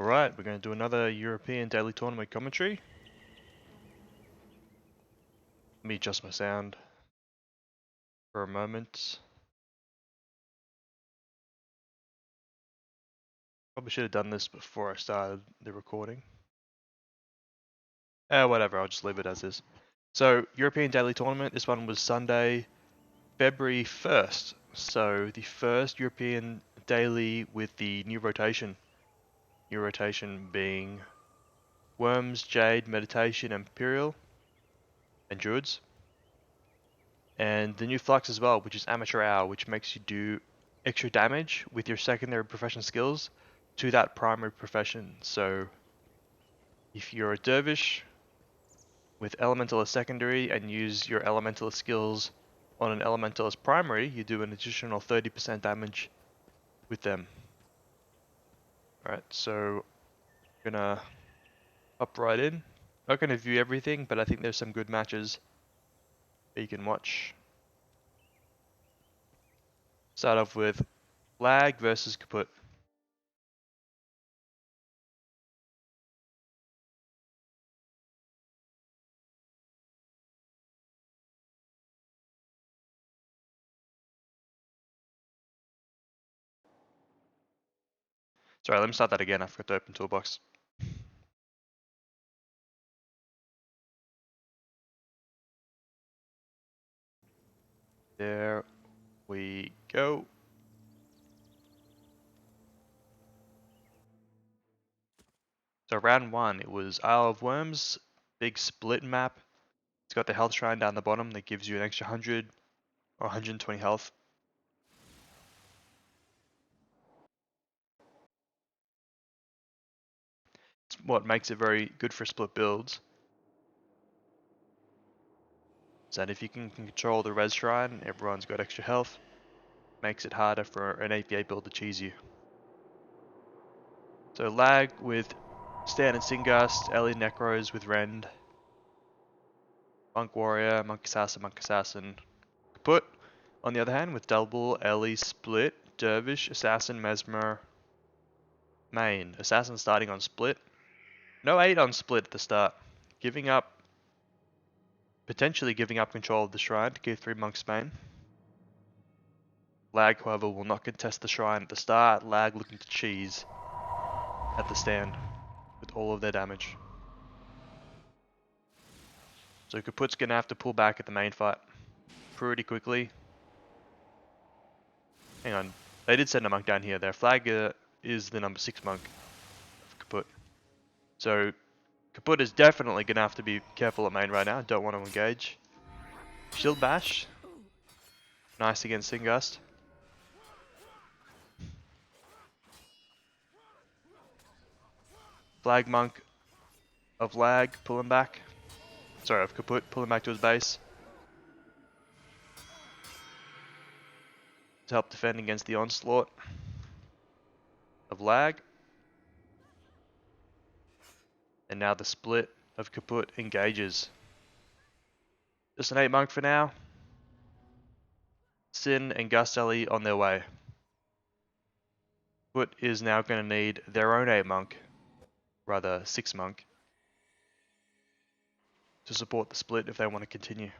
Alright, we're going to do another European Daily Tournament commentary. Let me adjust my sound for a moment. Probably should have done this before I started the recording. Whatever, I'll just leave it as is. So, European Daily Tournament, this one was Sunday, February 1st. So, the first European Daily with the new rotation. New rotation being Wurms, Jade, Meditation, Imperial, and Druids. And the new flux as well, which is Amateur Hour, which makes you do extra damage with your secondary profession skills to that primary profession. So if you're a dervish with elemental as secondary and use your elementalist skills on an elementalist primary, you do an additional 30% damage with them. Alright, so I'm gonna hop right in. Not gonna view everything, but I think there's some good matches that you can watch. Start off with Lag versus Kaput. Sorry, let me start that again. I forgot to open Toolbox. There we go. So round one, it was Isle of Worms, big split map. It's got the health shrine down the bottom that gives you an extra 100 or 120 health. It's what makes it very good for split builds. Is that if you can control the res shrine, everyone's got extra health. Makes it harder for an APA build to cheese you. So Lag with Stan and Singust, Ellie Necros with Rend, Monk Warrior, Monk Assassin. Kaput, on the other hand, with double Ellie Split, Dervish, Assassin, Mesmer, Main. Assassin starting on Split. No 8 on Split at the start. Potentially giving up control of the shrine to give 3 monks main. Lag, however, will not contest the shrine at the start. Lag looking to cheese at the stand with all of their damage. So Kaput's gonna have to pull back at the main fight pretty quickly. Hang on, they did send a monk down here. Their flag is the number 6 monk of Kaput. So Kput is definitely going to have to be careful at main right now. Don't want to engage. Shield bash. Nice against Singust. Flag monk of Lag, pull him back. Sorry, of Kput, pull him back to his base. To help defend against the onslaught of Lag. And now the split of Kput engages. Just an 8 monk for now. Sin and Gustelli on their way. Kput is now going to need their own 8 monk. Rather, 6 monk. To support the split if they want to continue.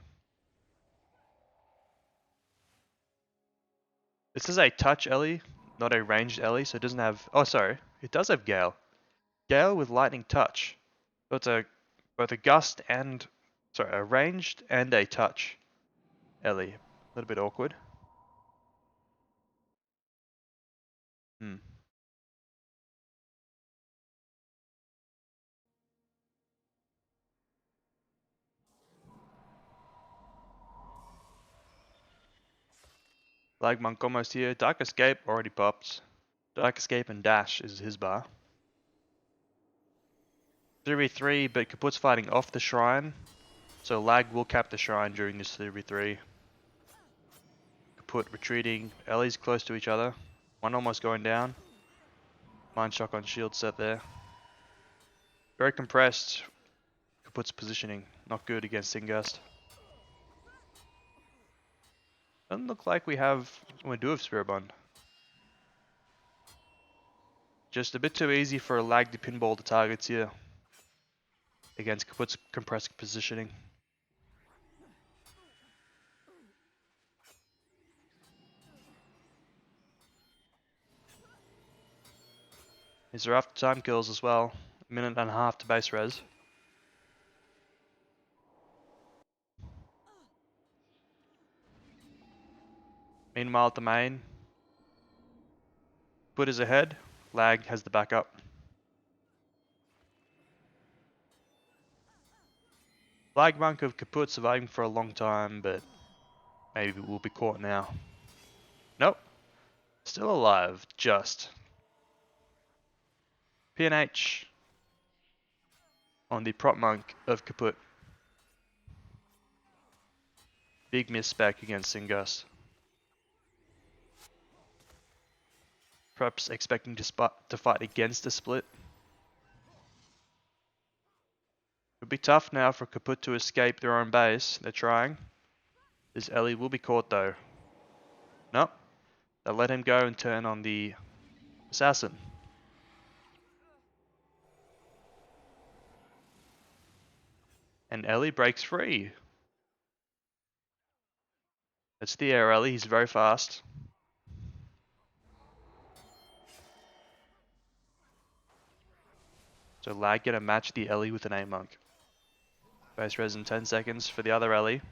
This is a touch Ellie, not a ranged Ellie, so it doesn't have... Oh, sorry. It does have Gale. Gale with lightning touch. So it's both a gust and... Sorry, a ranged and a touch Ellie. A little bit awkward. Flag Monk almost here. Dark Escape already popped. Dark Escape and Dash is his bar. 3v3, but Kaput's fighting off the shrine. So Lag will cap the shrine during this 3v3. Kaput retreating. Ellie's close to each other. One almost going down. Mind Shock on shield set there. Very compressed. Kaput's positioning. Not good against Singust. Doesn't look like we do have Spirit Bond. Just a bit too easy for a lag to pinball the targets here against kput's compressed positioning. These are after time kills as well. A minute and a half to base res. Meanwhile at the main, kput is ahead, lag has the backup. Lag monk of kput surviving for a long time, but maybe we'll be caught now. Nope. Still alive, just. PNH on the prop monk of kput. Big misspec against Singust. Perhaps expecting to fight against a split. It would be tough now for kput to escape their own base. They're trying. This Ellie will be caught though. Nope. They'll let him go and turn on the assassin. And Ellie breaks free. It's the air Ellie, he's very fast. So lag gonna match the Ellie with an A monk. Base res in 10 seconds for the other Ellie.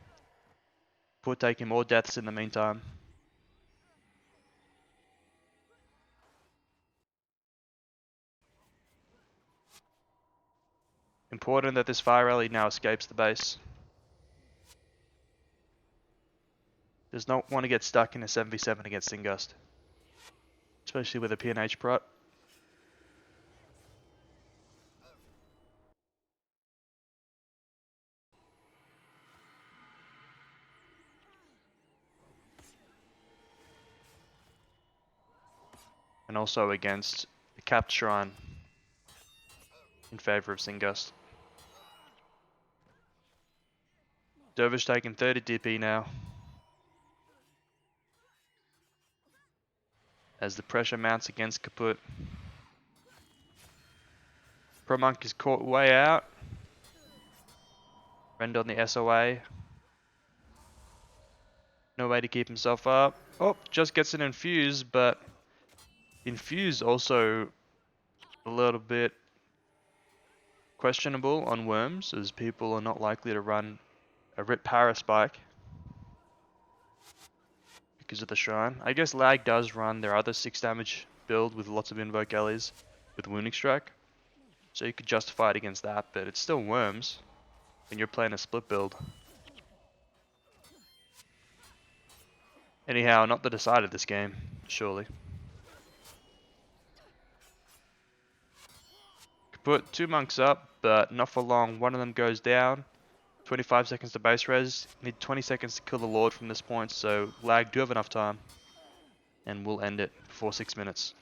kput taking more deaths in the meantime. Important that this fire Ellie now escapes the base. Does not want to get stuck in a 7v7 against Singust. Especially with a PNH prot. And also against the capped shrine in favor of Singust. Dervish taking 30 DP now. As the pressure mounts against kput. Pro Monk is caught way out. Rend on the SOA. No way to keep himself up. Oh, just gets an infuse, but infuse also a little bit questionable on Wurms, as people are not likely to run a Rip Para spike because of the shrine. I guess lag does run their other 6 damage build with lots of invoke Ellies with Wounding Strike, so you could justify it against that, but it's still Wurms when you're playing a split build. Anyhow, not the decide of this game, surely. Put 2 monks up, but not for long. One of them goes down. 25 seconds to base res. Need 20 seconds to kill the Lord from this point, so lag do have enough time. And we'll end it before 6 minutes.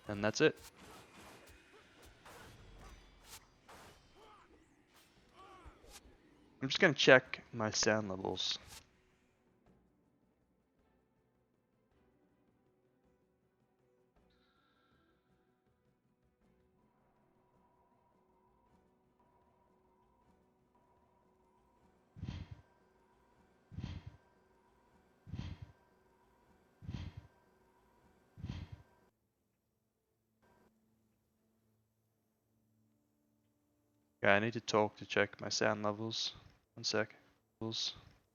And that's it. I'm just going to check my sound levels. Okay, I need to talk to check my sound levels. One sec. One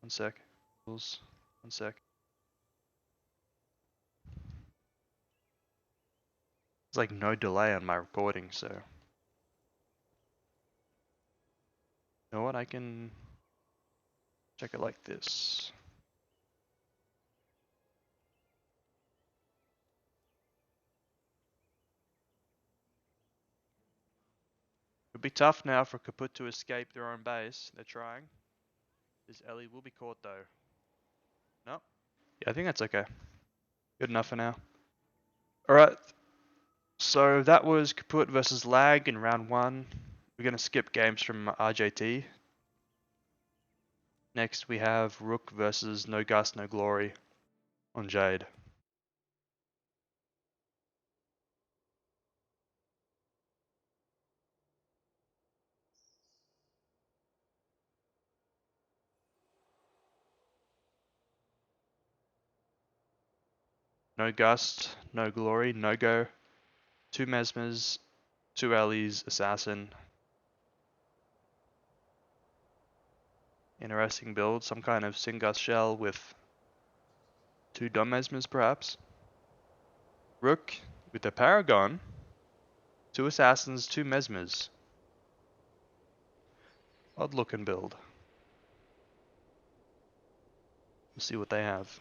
sec. One sec. There's like no delay on my recording, so. You know what? I can check it like this. It'll be tough now for kput to escape their own base. They're trying. This Ellie will be caught though. No? Yeah, I think that's okay. Good enough for now. Alright. So that was kput versus lag in round 1. We're going to skip games from RJT. Next we have Rook versus No Gust, No Glory on Jade. No Gust, No Glory, NoGo, 2 Mesmers, 2 Ellies, Assassin. Interesting build, some kind of Singust shell with 2 Dom Mesmers perhaps. Rook with a Paragon, 2 Assassins, 2 Mesmers. Odd looking build. We'll see what they have.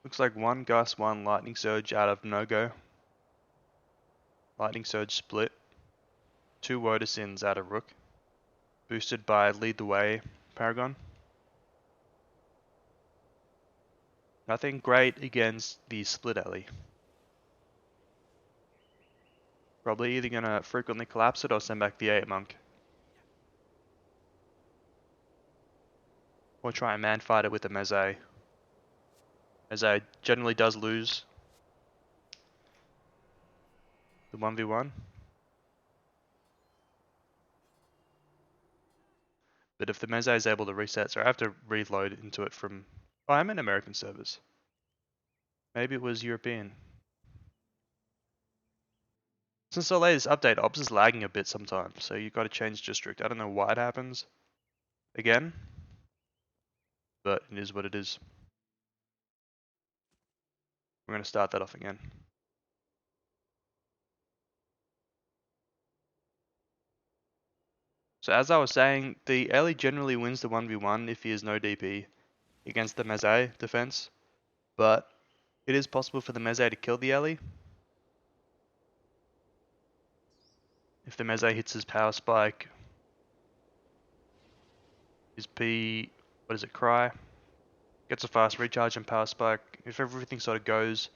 Looks like 1 Gust, 1 Lightning Surge out of NoGo. Lightning Surge split. 2 Wodasins out of Rook. Boosted by Lead the Way Paragon. Nothing great against the Split Ellie. Probably either gonna frequently collapse it or send back the 8 Monk. Or try and man fight it with the Meze. Meze generally does lose the 1v1. But if the Meze is able to reset, so I have to reload into it from... Oh, I'm in American servers. Maybe it was European. Since the latest update, Ops is lagging a bit sometimes, so you gotta change district. I don't know why it happens again, but it is what it is. We're gonna start that off again. So as I was saying, the Ellie generally wins the 1v1 if he has no DP against the Meze defense, but it is possible for the Meze to kill the Ellie. If the Meze hits his power spike, his P, what does it, cry? Gets a fast recharge and power spike. If everything sort of goes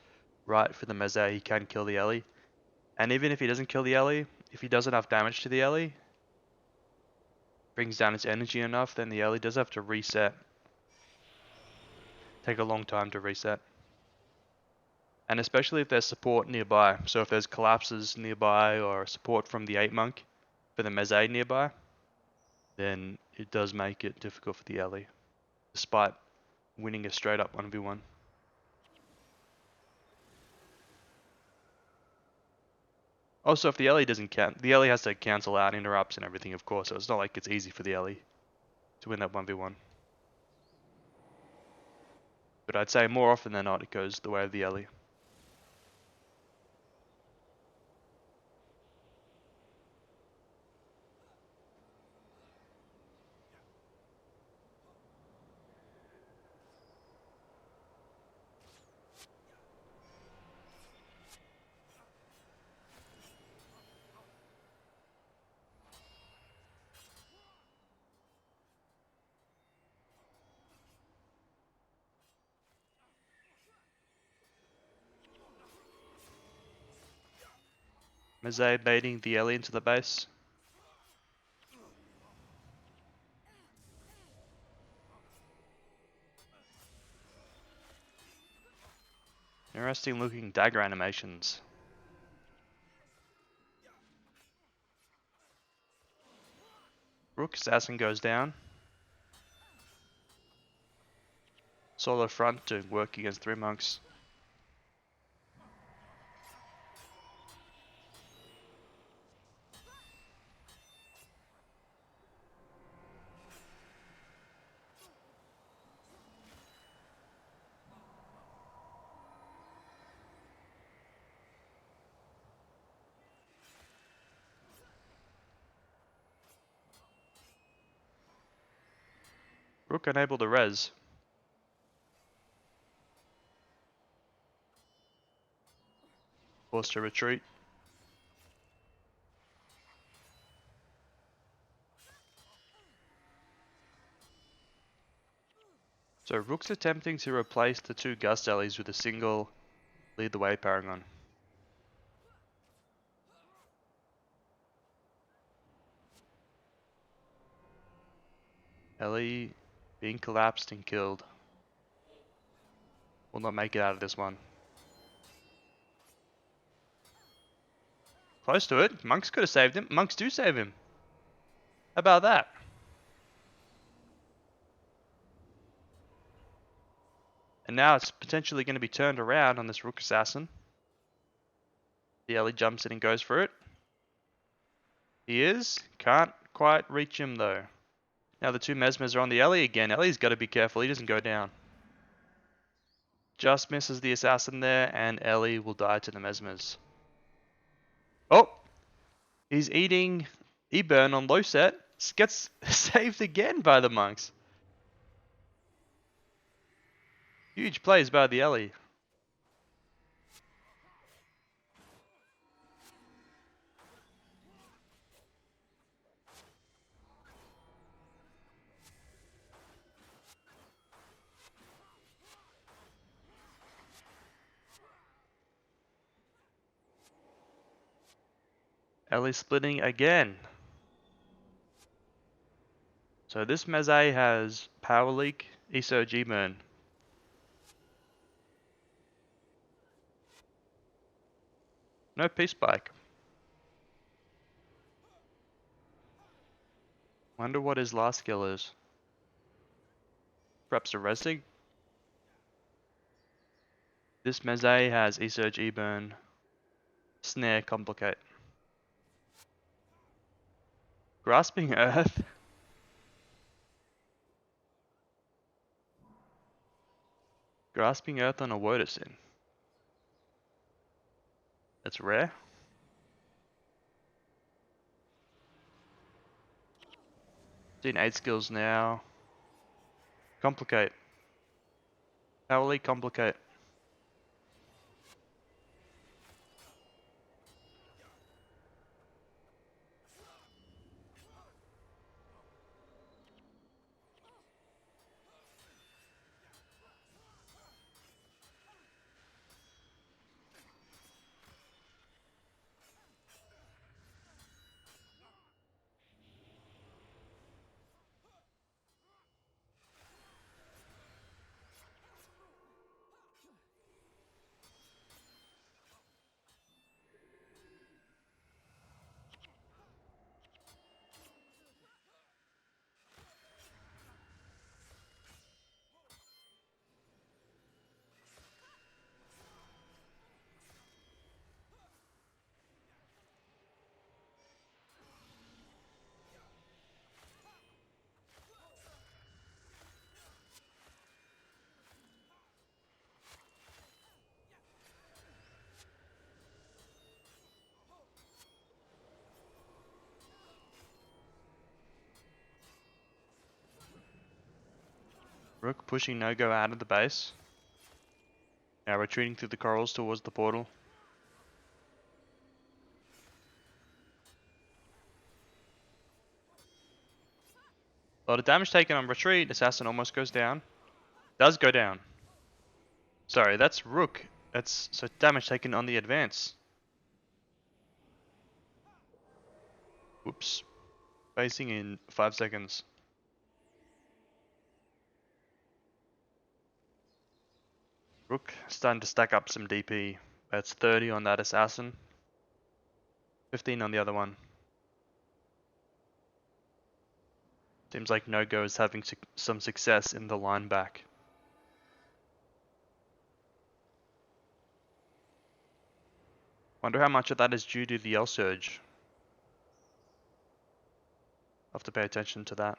right for the Meze, he can kill the Ellie. And even if he doesn't kill the Ellie, if he does enough damage to the Ellie, brings down its energy enough, then the Ellie does have to reset. Take a long time to reset. And especially if there's support nearby. So if there's collapses nearby or support from the 8 Monk for the Meze nearby, then it does make it difficult for the Ellie, despite winning a straight up 1v1. Also, if the Ellie doesn't count, the Ellie has to cancel out interrupts and everything, of course, so it's not like it's easy for the Ellie to win that 1v1. But I'd say more often than not, it goes the way of the Ellie. Meze baiting the Ellie into the base. Interesting looking dagger animations. Rook Assassin goes down. Solo front to work against 3 monks. Rook unable to res. Forced to retreat. So Rook's attempting to replace the two Gust Allies with a single lead the way Paragon. Ellie being collapsed and killed. Will not make it out of this one. Close to it. Monks could have saved him. Monks do save him. How about that? And now it's potentially going to be turned around on this Rook Assassin. The Ellie jumps in and goes for it. He is. Can't quite reach him though. Now the two Mesmers are on the Ellie again. Ellie's got to be careful. He doesn't go down. Just misses the Assassin there, and Ellie will die to the Mesmers. Oh! He's eating E-Burn on low set. Gets saved again by the Monks. Huge plays by the Ellie. Ellie splitting again. So this Meze has Power Leak, E-Surge, E-Burn. No Peace Spike. Wonder what his last skill is. Perhaps a Resig? This Meze has E-Surge, E-Burn, Snare, Complicate. Grasping Earth? Grasping Earth on a Wodasin. That's rare. Doing 8 skills now. Complicate. Power Leak, Complicate. Rook pushing NoGo out of the base. Now retreating through the corals towards the portal. A lot of damage taken on retreat. Assassin almost goes down. Does go down. Sorry, that's Rook. That's so damage taken on the advance. Whoops. Facing in 5 seconds. Rook starting to stack up some DP. That's 30 on that assassin. 15 on the other one. Seems like NoGo is having some success in the line back. Wonder how much of that is due to the L surge. I'll have to pay attention to that.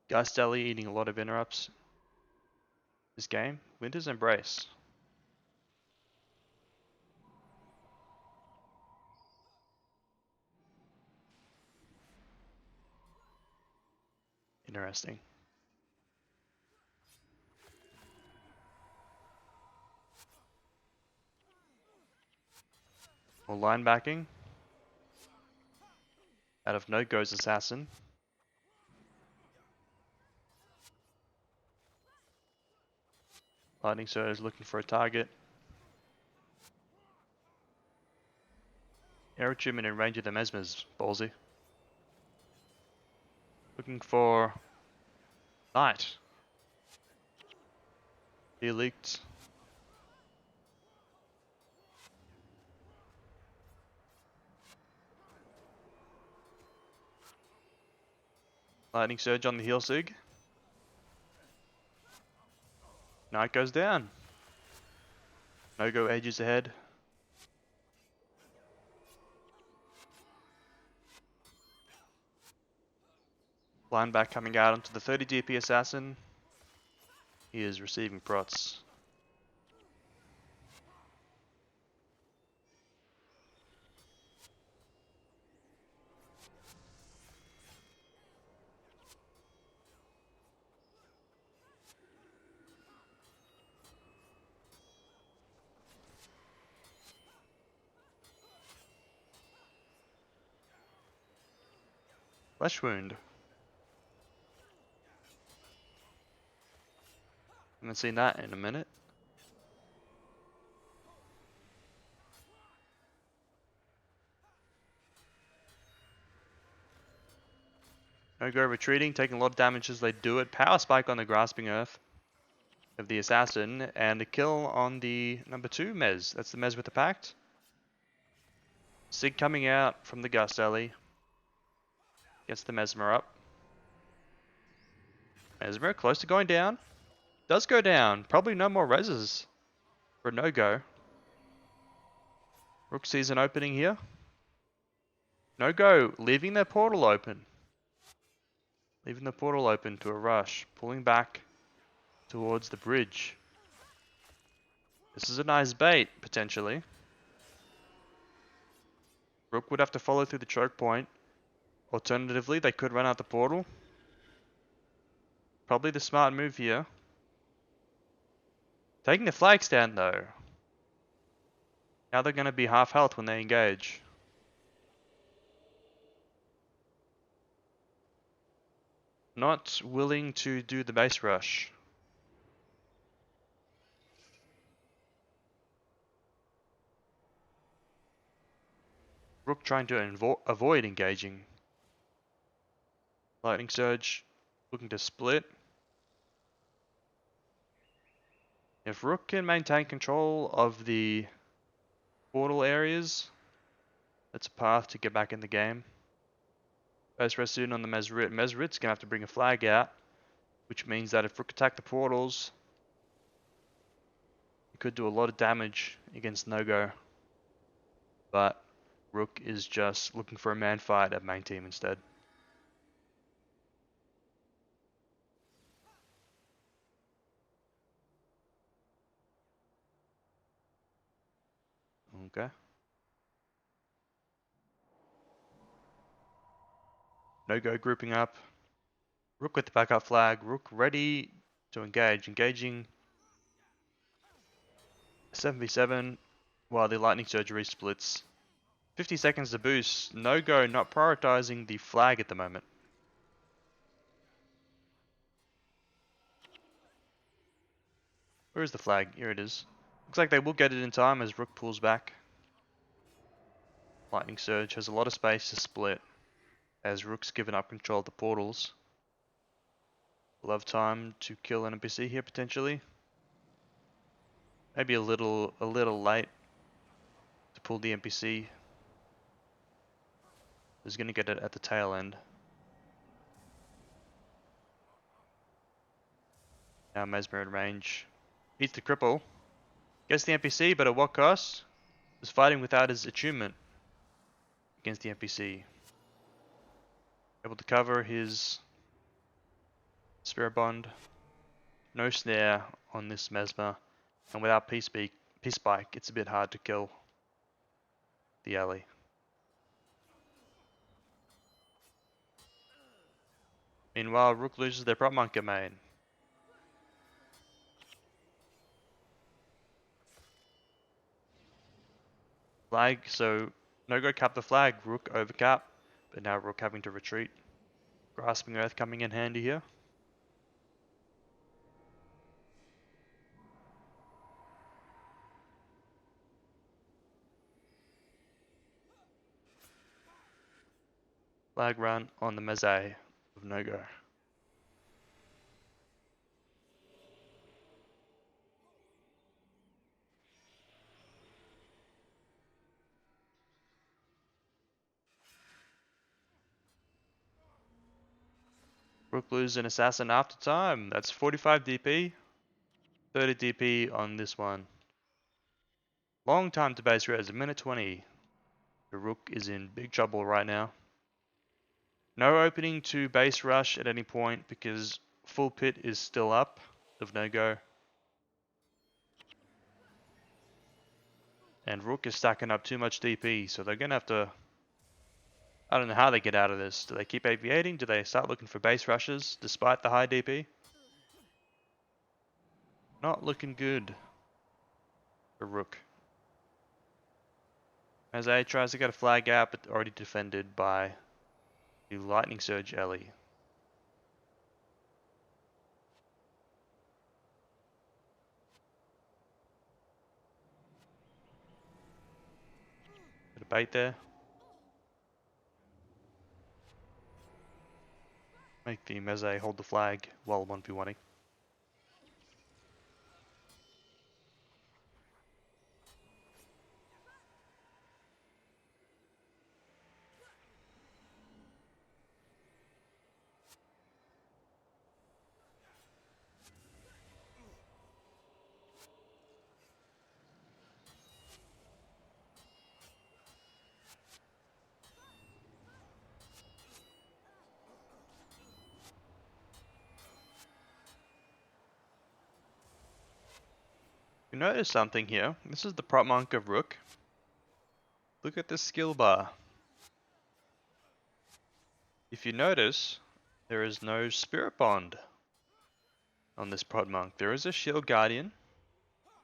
Gastelli eating a lot of interrupts. This game, Winter's Embrace. Interesting. More line backing. out of NoGo's assassin. Lightning Surge is looking for a target. Air attunement in range of the Mesmers, ballsy. Looking for Knight. He leaked. Lightning Surge on the heal sig. Knight goes down. NoGo edges ahead. Blind back coming out onto the 30 DP assassin. He is receiving prots. Flesh wound. Haven't seen that in a minute. NoGo retreating, taking a lot of damage as they do it. Power spike on the Grasping Earth of the assassin, and a kill on the number 2 Mez. That's the Mez with the Pact. Sig coming out from the Gust Alley. Gets the Mesmer up. Mesmer close to going down. Does go down. Probably no more reses for NoGo. Rook sees an opening here. NoGo leaving their portal open. Leaving the portal open to a rush. Pulling back towards the bridge. This is a nice bait, potentially. Rook would have to follow through the choke point. Alternatively, they could run out the portal. Probably the smart move here. Taking the flag stand though. Now they're going to be half health when they engage. Not willing to do the base rush. Rook trying to avoid engaging. Lightning Surge looking to split. If Rook can maintain control of the portal areas, that's a path to get back in the game. Base rest soon on the Mesrit. Mesrit's going to have to bring a flag out, which means that if Rook attack the portals, it could do a lot of damage against NoGo. But Rook is just looking for a man fight at main team instead. Okay. NoGo grouping up. Rook with the backup flag. Rook ready to engage. Engaging 7v7 while the Lightning Surge resplits. 50 seconds to boost. NoGo not prioritizing the flag at the moment. Where is the flag? Here it is. Looks like they will get it in time as Rook pulls back. Lightning Surge has a lot of space to split as Rook's given up control of the portals. We'll have time to kill an NPC here potentially. Maybe a little late to pull the NPC. He's going to get it at the tail end. Now Mesmer in range. Beats the cripple. Gets the NPC, but at what cost? Was fighting without his attunement against the NPC. Able to cover his Spirit Bond. No snare on this Mesmer. And without Peace Spike, it's a bit hard to kill the alley. Meanwhile, Rook loses their prop monk at main. Flag, so NoGo cap the flag, Rook overcap. but now rook having to retreat. Grasping Earth coming in handy here. Flag run on the meze of NoGo. Rook loses an assassin after time. That's 45 DP, 30 DP on this one. Long time to base res, a minute 20. The rook is in big trouble right now. No opening to base rush at any point because full pit is still up of NoGo. And rook is stacking up too much DP, so they're going to have to... I don't know how they get out of this. Do they keep aviating? Do they start looking for base rushes despite the high DP? Not looking good for rook. Meze tries to get a flag out, but already defended by the Lightning Surge Ellie. Bit of bait there. Make the Meze hold the flag while 1v1ing. You notice something here. This is the prop monk of rook. Look at the skill bar. If you notice, there is no spirit bond on this prop monk. There is a shield guardian.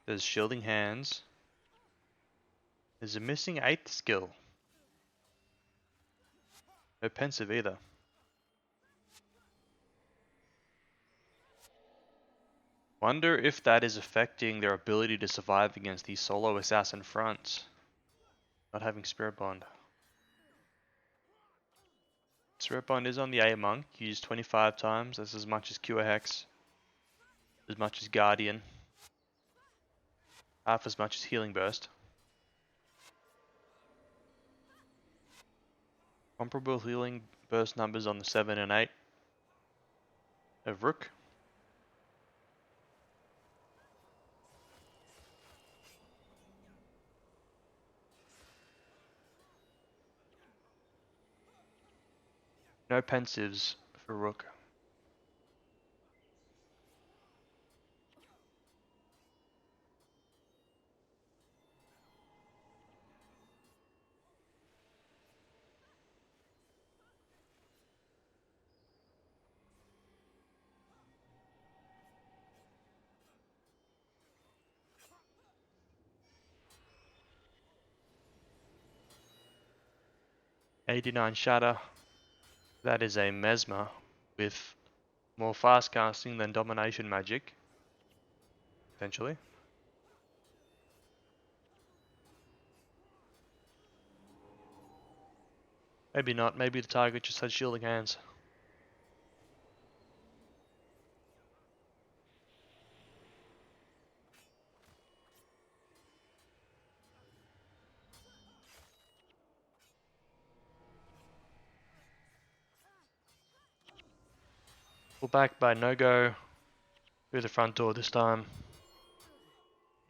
There's shielding hands. There's a missing 8th skill. No pensive either. Wonder if that is affecting their ability to survive against these solo assassin fronts. Not having Spirit Bond. Spirit Bond is on the A monk, used 25 times. That's as much as Cure Hex. As much as Guardian. Half as much as Healing Burst. Comparable Healing Burst numbers on the 7 and 8 of Rook. No pensives for Rook. '89 Shatter. That is a Mesmer with more fast casting than Domination Magic. Potentially. Maybe not. Maybe the target just had shielding hands. Pull back by NoGo through the front door this time.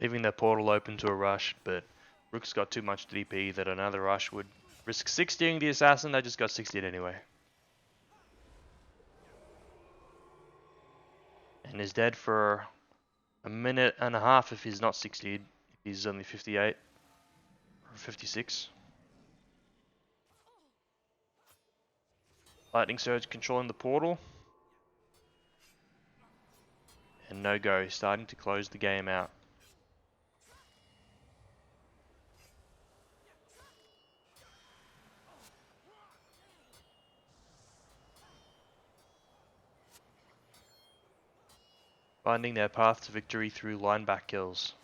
Leaving their portal open to a rush, but Rook's got too much DP that another rush would risk 60ing the assassin. They just got 60'd anyway. And is dead for a minute and a half if he's not 60'd. If he's only 58 or 56. Lightning Surge controlling the portal. And NoGo starting to close the game out. finding their path to victory through line back kills.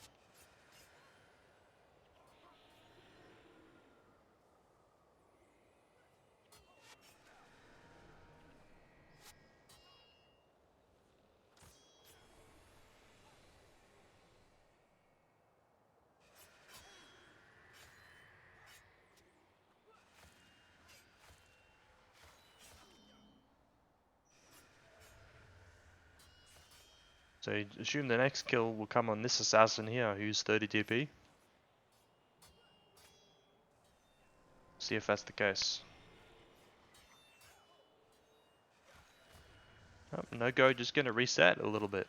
So you assume the next kill will come on this assassin here, who's 30 DP. See if that's the case. Oh, NoGo just gonna reset a little bit.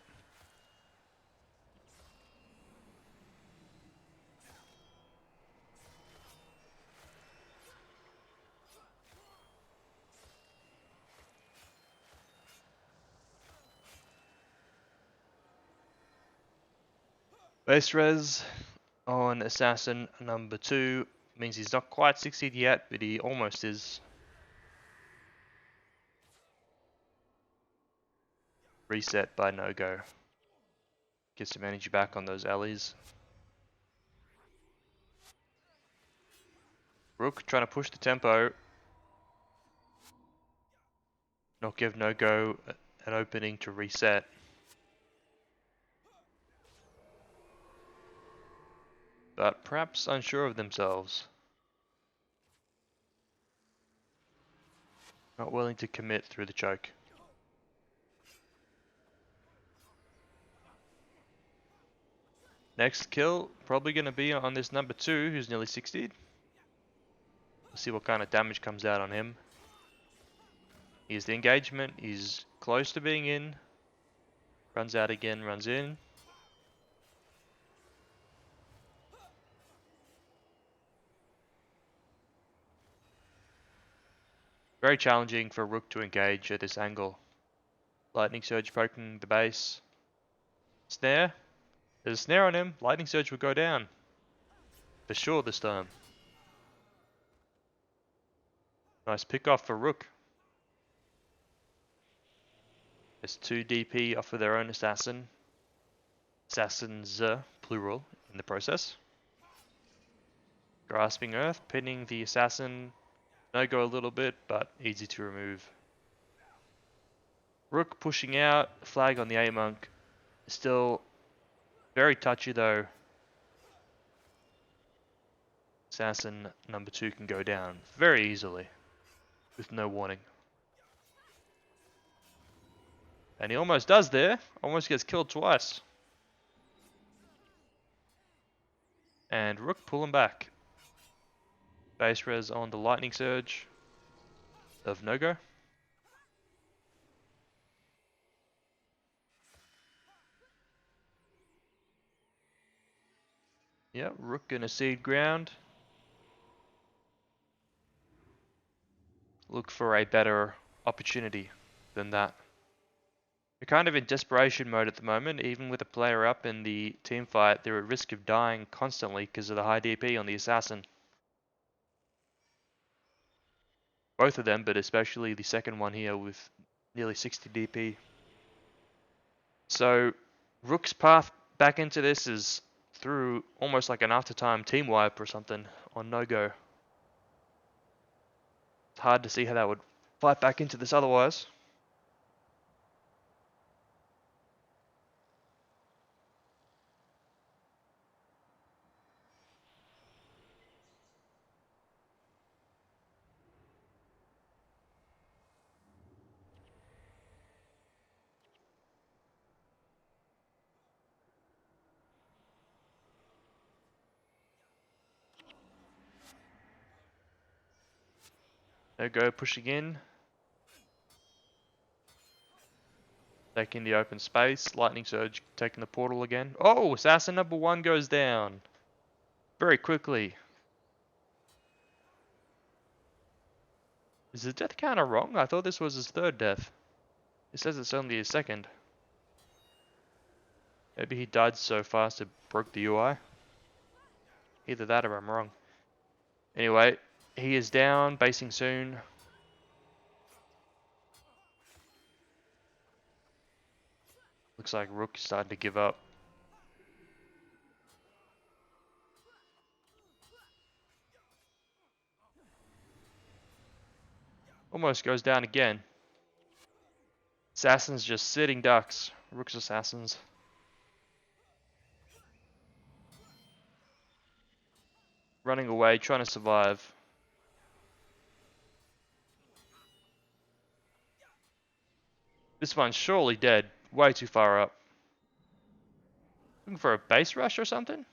Base res on assassin number 2 means he's not quite 60 yet, but he almost is. Reset by NoGo. Get some energy back on those alleys. Rook trying to push the tempo. Not give NoGo an opening to reset. But perhaps unsure of themselves. Not willing to commit through the choke. Next kill, probably going to be on this number 2, who's nearly 60'd. Let's see what kind of damage comes out on him. Here's the engagement, he's close to being in. Runs out again, runs in. Very challenging for Rook to engage at this angle. Lightning Surge poking the base. Snare. There's a snare on him. Lightning Surge will go down. For sure this time. Nice pick off for Rook. There's 2 DP off of their own assassin. Assassins, plural, in the process. Grasping Earth, pinning the assassin. NoGo a little bit, but easy to remove. Rook pushing out, flag on the A-Monk. Still very touchy though. Assassin number 2 can go down very easily, with no warning. And he almost does there, almost gets killed twice. And Rook pulling back. Base res on the Lightning Surge of NoGo. Yep, Rook gonna cede ground. Look for a better opportunity than that. We're kind of in desperation mode at the moment. Even with a player up in the team fight, they're at risk of dying constantly because of the high DP on the assassin. Both of them, but especially the second one here with nearly 60 DP. So Rook's path back into this is through almost like an after-time team wipe or something on NoGo. It's hard to see how that would fight back into this otherwise. NoGo pushing in. Taking the open space. Lightning Surge taking the portal again. Oh, assassin number 1 goes down. Very quickly. Is the death counter wrong? I thought this was his 3rd death. It says it's only his 2nd. Maybe he died so fast it broke the UI. Either that or I'm wrong. Anyway, he is down, basing soon. Looks like Rook is starting to give up. Almost goes down again. Assassins just sitting ducks. Rook's assassins. Running away, trying to survive. This one's surely dead. Way too far up. Looking for a base rush or something?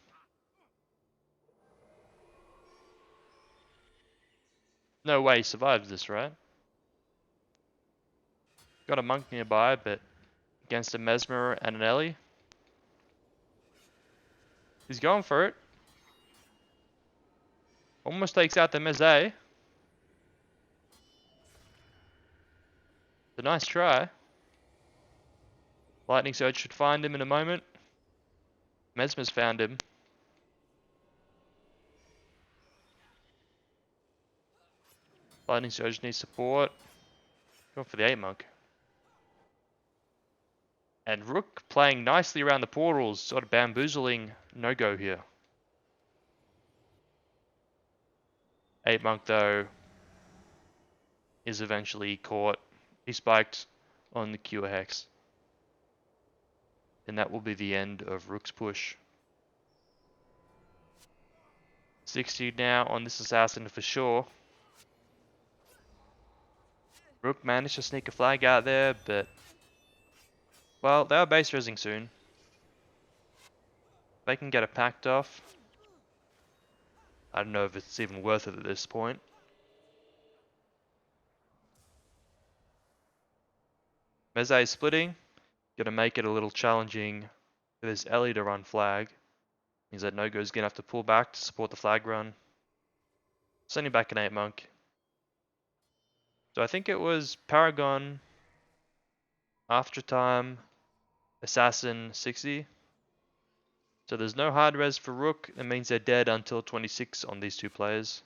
No way he survives this, right? Got a monk nearby, but against a Mesmer and an Ellie. He's going for it. Almost takes out the Meze. It's a nice try. Lightning Surge should find him in a moment. Mesmer's found him. Lightning Surge needs support. Going for the 8 monk. And Rook playing nicely around the portals, sort of bamboozling NoGo here. 8 monk though is eventually caught. He spiked on the Cure Hex. And that will be the end of Rook's push. 60 now on this assassin for sure. Rook managed to sneak a flag out there, but well, they are base resing soon. They can get a pact off. I don't know if it's even worth it at this point. Meze is splitting. Gonna make it a little challenging for this Ellie to run flag. Means that NoGo's gonna have to pull back to support the flag run. Sending back an 8 monk. So I think it was Paragon, After Time, Assassin 60. So there's no hard res for Rook. It means they're dead until 26 on these two players.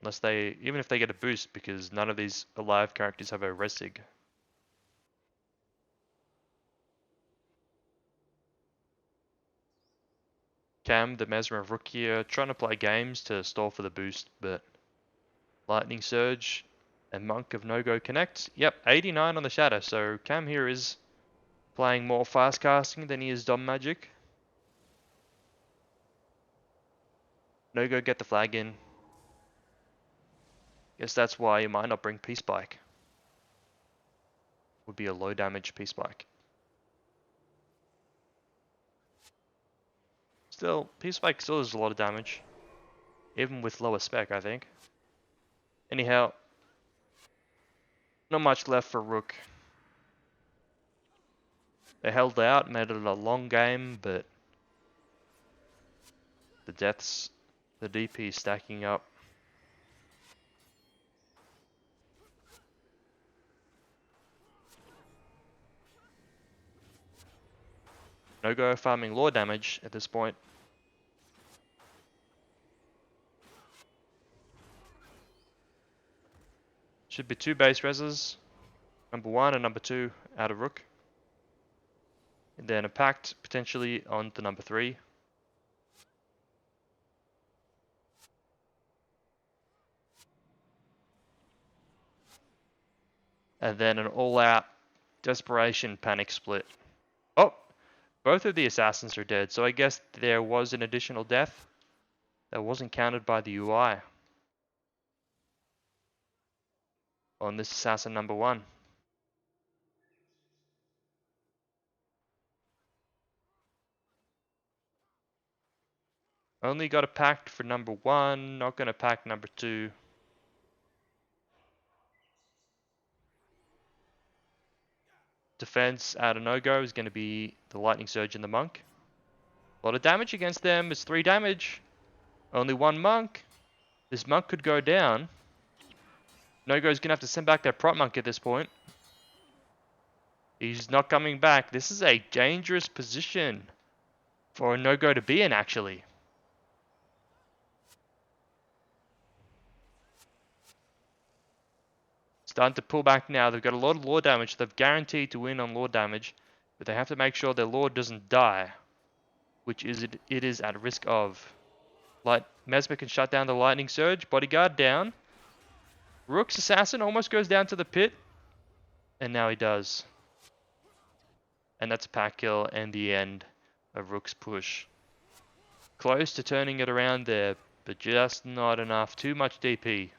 Unless they, even if they get a boost, because none of these alive characters have a res sig. Cam, the Mesmer of Rook here, trying to play games to stall for the boost, but Lightning Surge and Monk of NoGo connect. Yep, 89 on the Shadow, so Cam here is playing more fast casting than he is Dom Magic. NoGo get the flag in. Guess that's why you might not bring Peace Spike. Would be a low damage Peace Spike. Still, Peace Spike still does a lot of damage. Even with lower spec, I think. Anyhow, not much left for Rook. They held out, made it a long game, but the deaths, the DP stacking up. NoGo farming lore damage at this point. Should be 2 base reses. Number 1 and number 2 out of Rook. And then a pact potentially on to number 3. And then an all-out desperation panic split. Oh! Both of the assassins are dead, so I guess there was an additional death that wasn't counted by the UI on this assassin number 1. Only got a pact for number 1, not gonna pack number 2. Defense out of NoGo is going to be the Lightning Surge and the Monk. A lot of damage against them. It's 3 damage. Only 1 Monk. This Monk could go down. NoGo's going to have to send back their Prot Monk at this point. He's not coming back. This is a dangerous position for a NoGo to be in, actually. Starting to pull back now. They've got a lot of lord damage. They've guaranteed to win on lord damage, but they have to make sure their lord doesn't die, which it is at risk of. Mesmer can shut down the lightning surge. Bodyguard down. Rook's assassin almost goes down to the pit, and now he does. And that's a pack kill and the end of Rook's push. Close to turning it around there, but just not enough. Too much DP.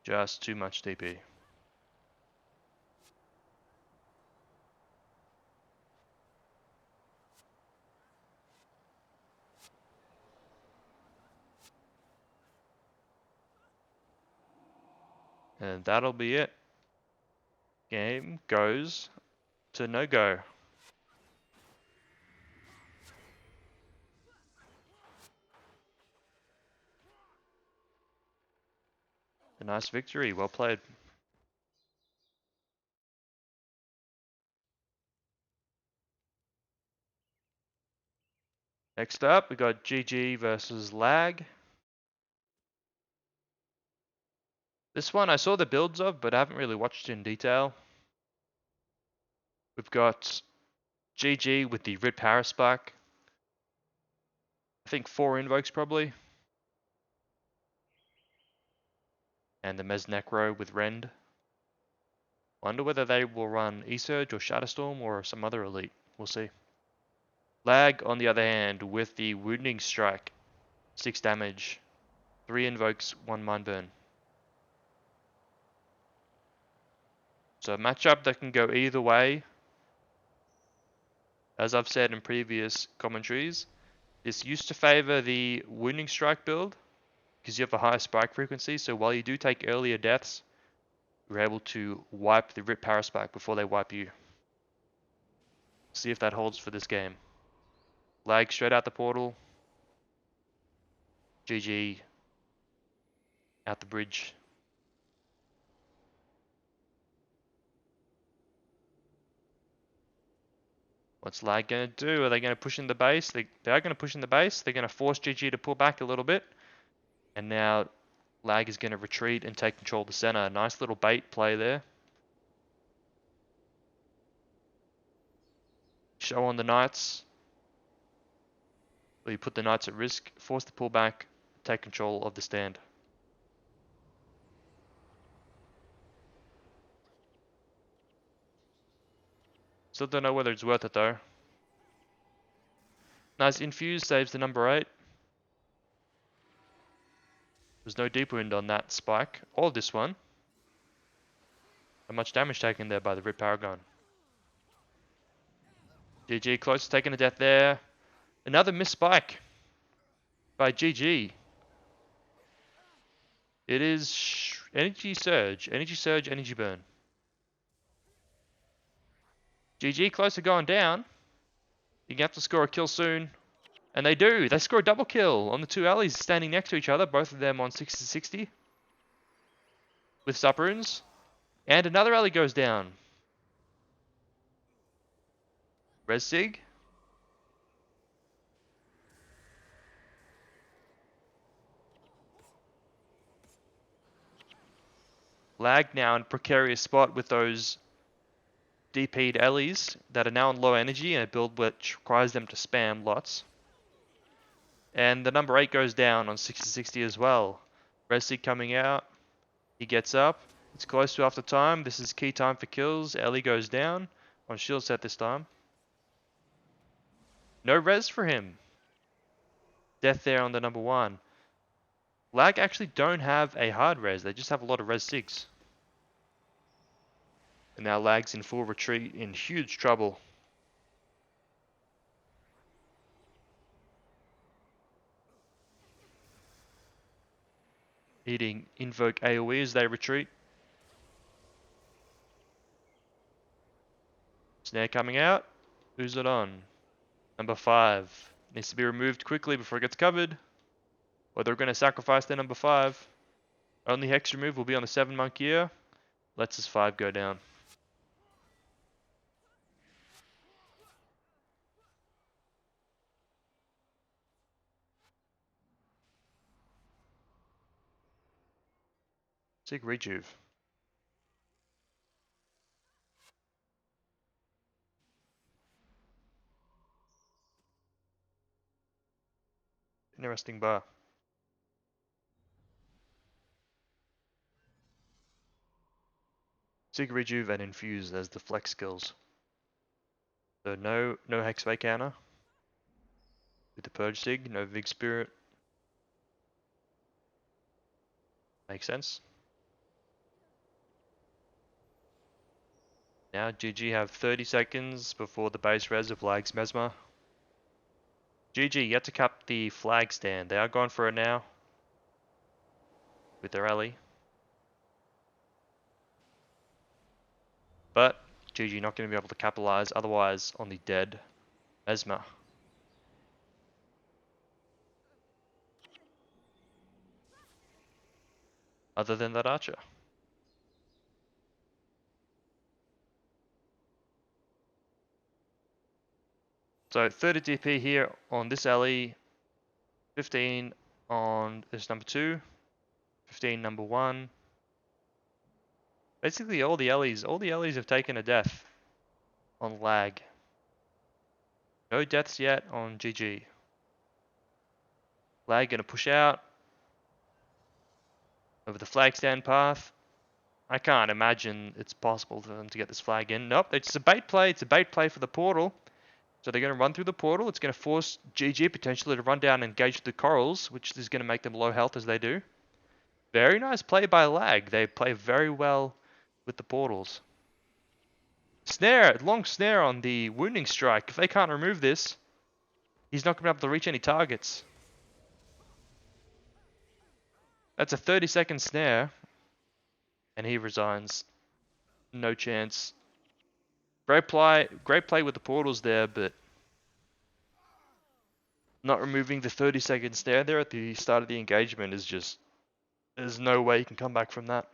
Just too much DP. And that'll be it. Game goes to NoGo. A nice victory. Well played. Next up, we got GG versus Lag. This one I saw the builds of, but I haven't really watched in detail. We've got GG with the Rid Power Spark. I think 4 invokes probably. And the Mez Necro with Rend. Wonder whether they will run E-Surge or Shatterstorm or some other elite. We'll see. Lag, on the other hand, with the Wounding Strike. 6 damage. 3 invokes, 1 Mind Burn. So a matchup that can go either way. As I've said in previous commentaries, this used to favor the Wounding Strike build because you have a higher spike frequency, so while you do take earlier deaths, you're able to wipe the Rip Paraspike before they wipe you. See if that holds for this game. Lag straight out the portal. GG out the bridge. What's Lag going to do? Are they going to push in the base? They are going to push in the base. They're going to force GG to pull back a little bit. And now Lag is going to retreat and take control of the center. Nice little bait play there. Show on the Knights. Well, you put the Knights at risk, force the pullback, take control of the stand. Still don't know whether it's worth it though. Nice infuse, saves the number 8. There's no deep wound on that spike, or this one. Not much damage taken there by the Rip Paragon. GG close to taking a death there. Another missed spike by GG. It is energy surge, energy burn. GG close to going down. You're going to have to score a kill soon. And they do. They score a double kill on the 2 allies standing next to each other. Both of them on 60-60. With sup runes. And another ally goes down. Resig. Lag now in a precarious spot with those DP'd allies that are now on low energy in a build which requires them to spam lots. And the number 8 goes down on 60-60 as well. Resig coming out. He gets up. It's close to after time. This is key time for kills. Ellie goes down on shield set this time. No res for him. Death there on the number 1. Lag actually don't have a hard res. They just have a lot of res 6. And now Lag's in full retreat, in huge trouble. Eating invoke AoE as they retreat. Snare coming out. Who's it on? Number 5. Needs to be removed quickly before it gets covered. Or they're going to sacrifice their number 5. Only hex remove will be on the 7 monk gear. Lets his 5 go down. Sig Rejuve. Interesting bar. Sig Rejuve and Infuse as the flex skills. So no Hexway counter. With the Purge Sig, no Vig Spirit. Makes sense. Now GG have 30 seconds before the base res of Lag's Mesmer. GG yet to cap the flag stand. They are going for it now. With their alley. But GG not going to be able to capitalize otherwise on the dead Mesmer. Other than that archer. So 30 DP here on this alley, 15 on this number 2, 15 number 1. Basically all the alleys have taken a death on Lag. No deaths yet on GG. Lag gonna push out over the flag stand path. I can't imagine it's possible for them to get this flag in. Nope, it's a bait play. It's a bait play for the portal. So they're going to run through the portal. It's going to force GG potentially to run down and engage the corals, which is going to make them low health as they do. Very nice play by Lag. They play very well with the portals. Snare, long snare on the wounding strike. If they can't remove this, he's not going to be able to reach any targets. That's a 30-second snare. And he resigns. No chance. Great play with the portals there, but not removing the 30-second snare there at the start of the engagement is just... There's no way you can come back from that.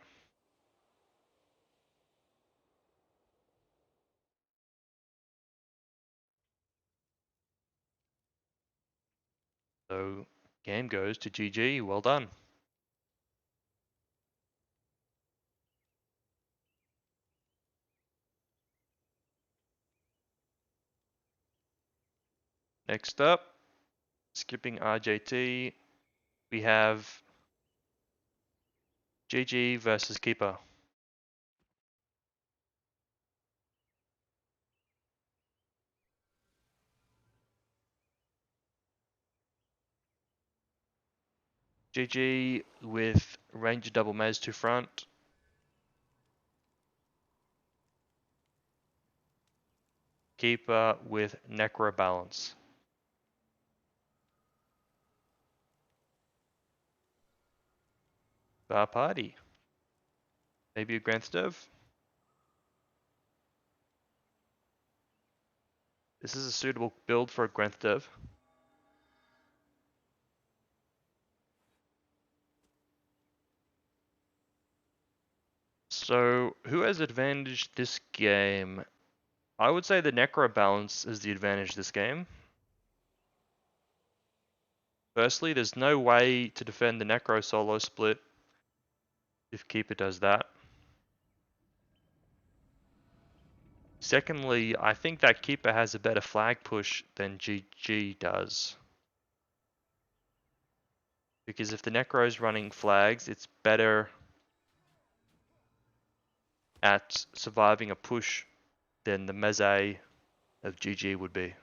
So, game goes to GG. Well done. Next up, skipping RJT, we have GG versus kipa. GG with Ranger double Mez to front. Kipa with Necro balance. Bar party. Maybe a Grand Stove. This is a suitable build for a Grand Stove. So, who has advantage this game? I would say the Necro balance is the advantage this game. Firstly, there's no way to defend the Necro solo split if Keeper does that. Secondly, I think that Keeper has a better flag push than GG does. Because if the Necro is running flags, it's better at surviving a push than the Meze of GG would be.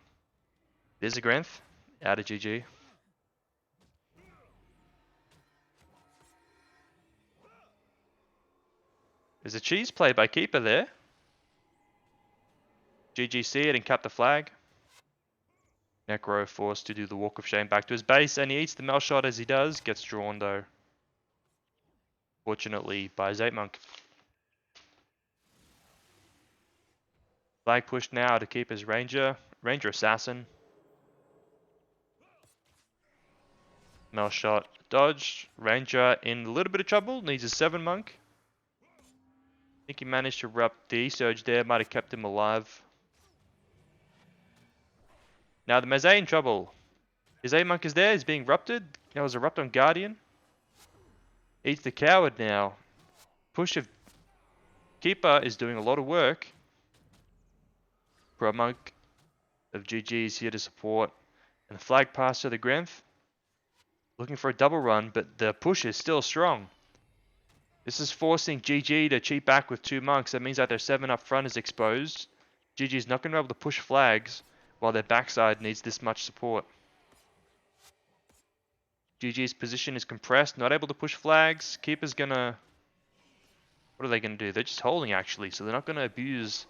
There's a Grenth out of GG. There's a cheese play by Keeper there. GG see it and cap the flag. Necro forced to do the walk of shame back to his base, and he eats the Mel shot as he does. Gets drawn though. Fortunately by his 8 monk. Flag pushed now to keep his Ranger. Ranger Assassin. Mel shot dodged. Ranger in a little bit of trouble. Needs a 7 monk. I think he managed to erupt the surge there. Might have kept him alive. Now the Meze in trouble. His 8 monk is there. He's being erupted. Now was erupt on Guardian. Eats the coward now. push of kipa is doing a lot of work. Pro monk of GG is here to support. And the flag pass to the Grenth. Looking for a double run, but the push is still strong. This is forcing GG to cheat back with 2 monks. That means that their 7 up front is exposed. GG is not going to be able to push flags while their backside needs this much support. GG's position is compressed, not able to push flags. Keeper's gonna... What are they going to do? They're just holding actually, so they're not going to abuse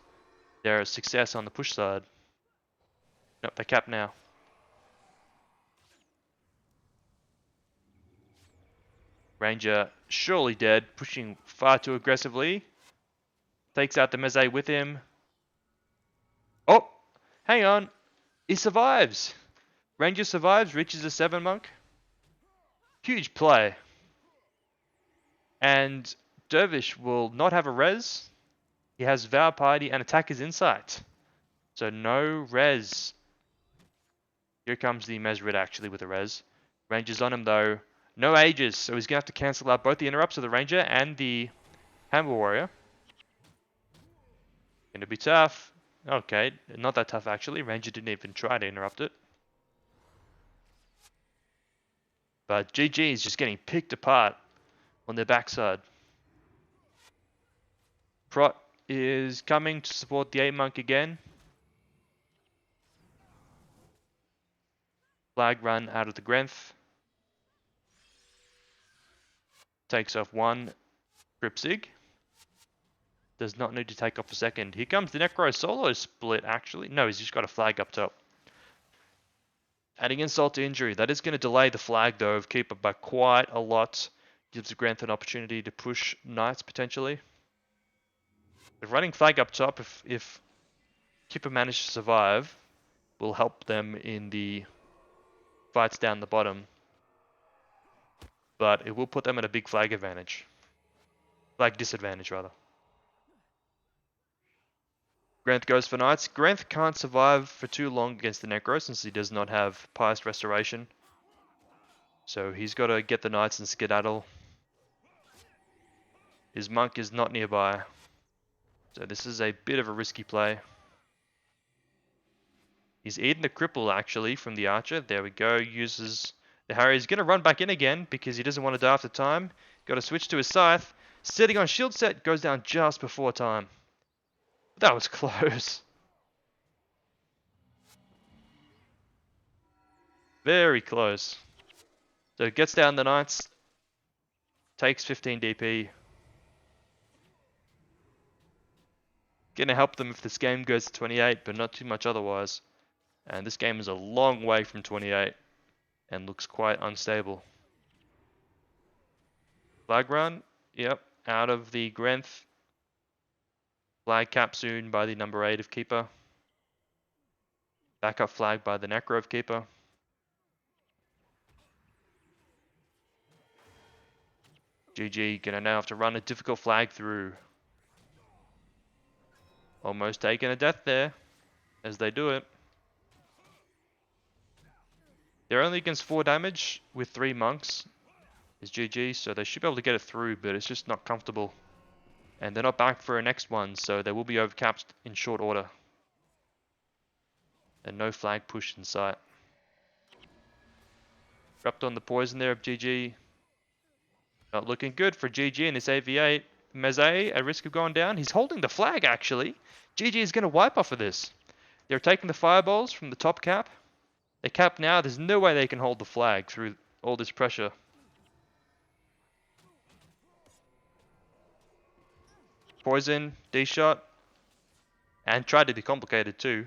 their success on the push side. Nope, they cap now. Ranger surely dead, pushing far too aggressively. Takes out the Meze with him. Oh, hang on. He survives. Ranger survives, reaches a 7 monk. Huge play. And Dervish will not have a res. He has Vow Piety and Attacker's Insight. So no res. Here comes the Mesrid actually with a res. Ranger's on him though. No ages, so he's going to have to cancel out both the interrupts of the Ranger and the Hammer Warrior. Going to be tough. Okay, not that tough actually. Ranger didn't even try to interrupt it. But GG is just getting picked apart on their backside. Prot is coming to support the 8 monk again. Flag run out of the Grenth. Takes off 1 Gripzig. Does not need to take off a second. Here comes the Necro solo split actually. No, he's just got a flag up top. Adding insult to injury. That is going to delay the flag though of Keeper by quite a lot. Gives the Grenth an opportunity to push Knights potentially. But running flag up top, if Keeper manages to survive, will help them in the fights down the bottom. But it will put them at a big flag advantage. Flag disadvantage rather. Grenth goes for Knights. Grenth can't survive for too long against the Necro since he does not have Pious Restoration. So he's got to get the Knights and skedaddle. His monk is not nearby. So this is a bit of a risky play. He's eaten the cripple actually from the archer. There we go. Uses the Harry. He's going to run back in again because he doesn't want to die after time. Got to switch to his scythe. Sitting on shield set, goes down just before time. That was close. Very close. So it gets down the Knights. Takes 15 DP. Gonna help them if this game goes to 28, but not too much otherwise. And this game is a long way from 28 and looks quite unstable. Flag run. Yep. Out of the Grenth. Flag cap soon by the number 8 of Keeper. Backup flag by the Necro of Keeper. GG gonna now have to run a difficult flag through. Almost taking a death there as they do it. They're only against 4 damage with 3 monks. Is GG, so they should be able to get it through, but it's just not comfortable. And they're not back for a next one, so they will be overcapped in short order. And no flag push in sight. Dropped on the poison there of GG. Not looking good for GG in this AV8. Meze at risk of going down. He's holding the flag actually. GG is going to wipe off of this. They're taking the fireballs from the top cap. They cap now. There's no way they can hold the flag through all this pressure. Poison, D-shot. And tried to be complicated too.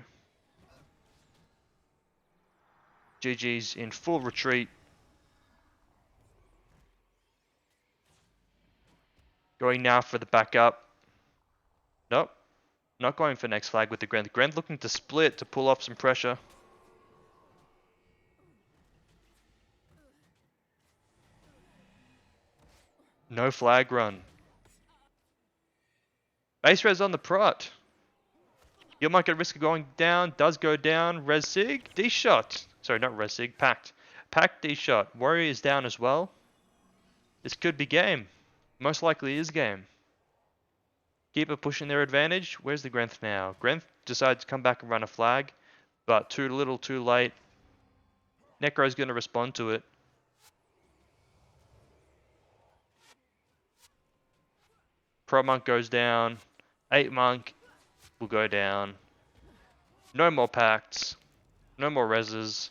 GG's in full retreat. Going now for the backup. Nope. Not going for next flag with the Grenth. Grenth looking to split to pull off some pressure. No flag run. Base res on the prot. You might get risk of going down. Does go down. Res sig. D-shot. Sorry, not res sig. Packed. Packed D-shot. Warrior is down as well. This could be game. Most likely is game. Keeper pushing their advantage. Where's the Grenth now? Grenth decides to come back and run a flag, but too little, too late. Necro's going to respond to it. Pro Monk goes down. 8 Monk will go down. No more pacts. No more reses.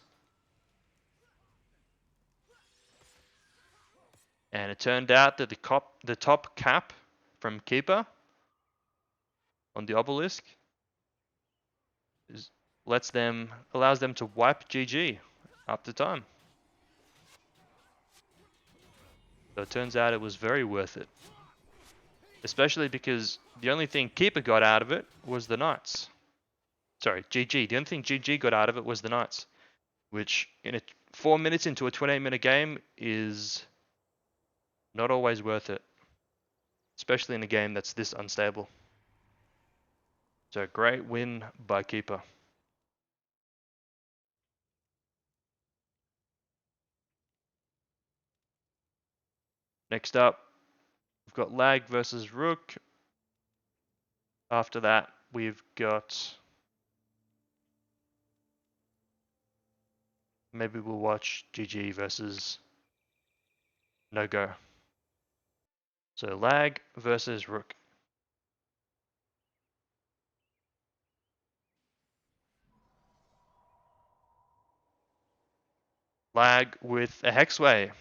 And it turned out that the top cap from Keeper on the obelisk allows them to wipe GG up to time. So it turns out it was very worth it. Especially because the only thing Keeper got out of it was the Knights. Sorry, GG. The only thing GG got out of it was the Knights. Which, 4 minutes into a 28-minute game, is not always worth it. Especially in a game that's this unstable. So great win by Keeper. Next up, we've got Lag versus Rook. After that, we've got... Maybe we'll watch GG versus NoGo. So Lag versus Rook. Lag with a Hexway.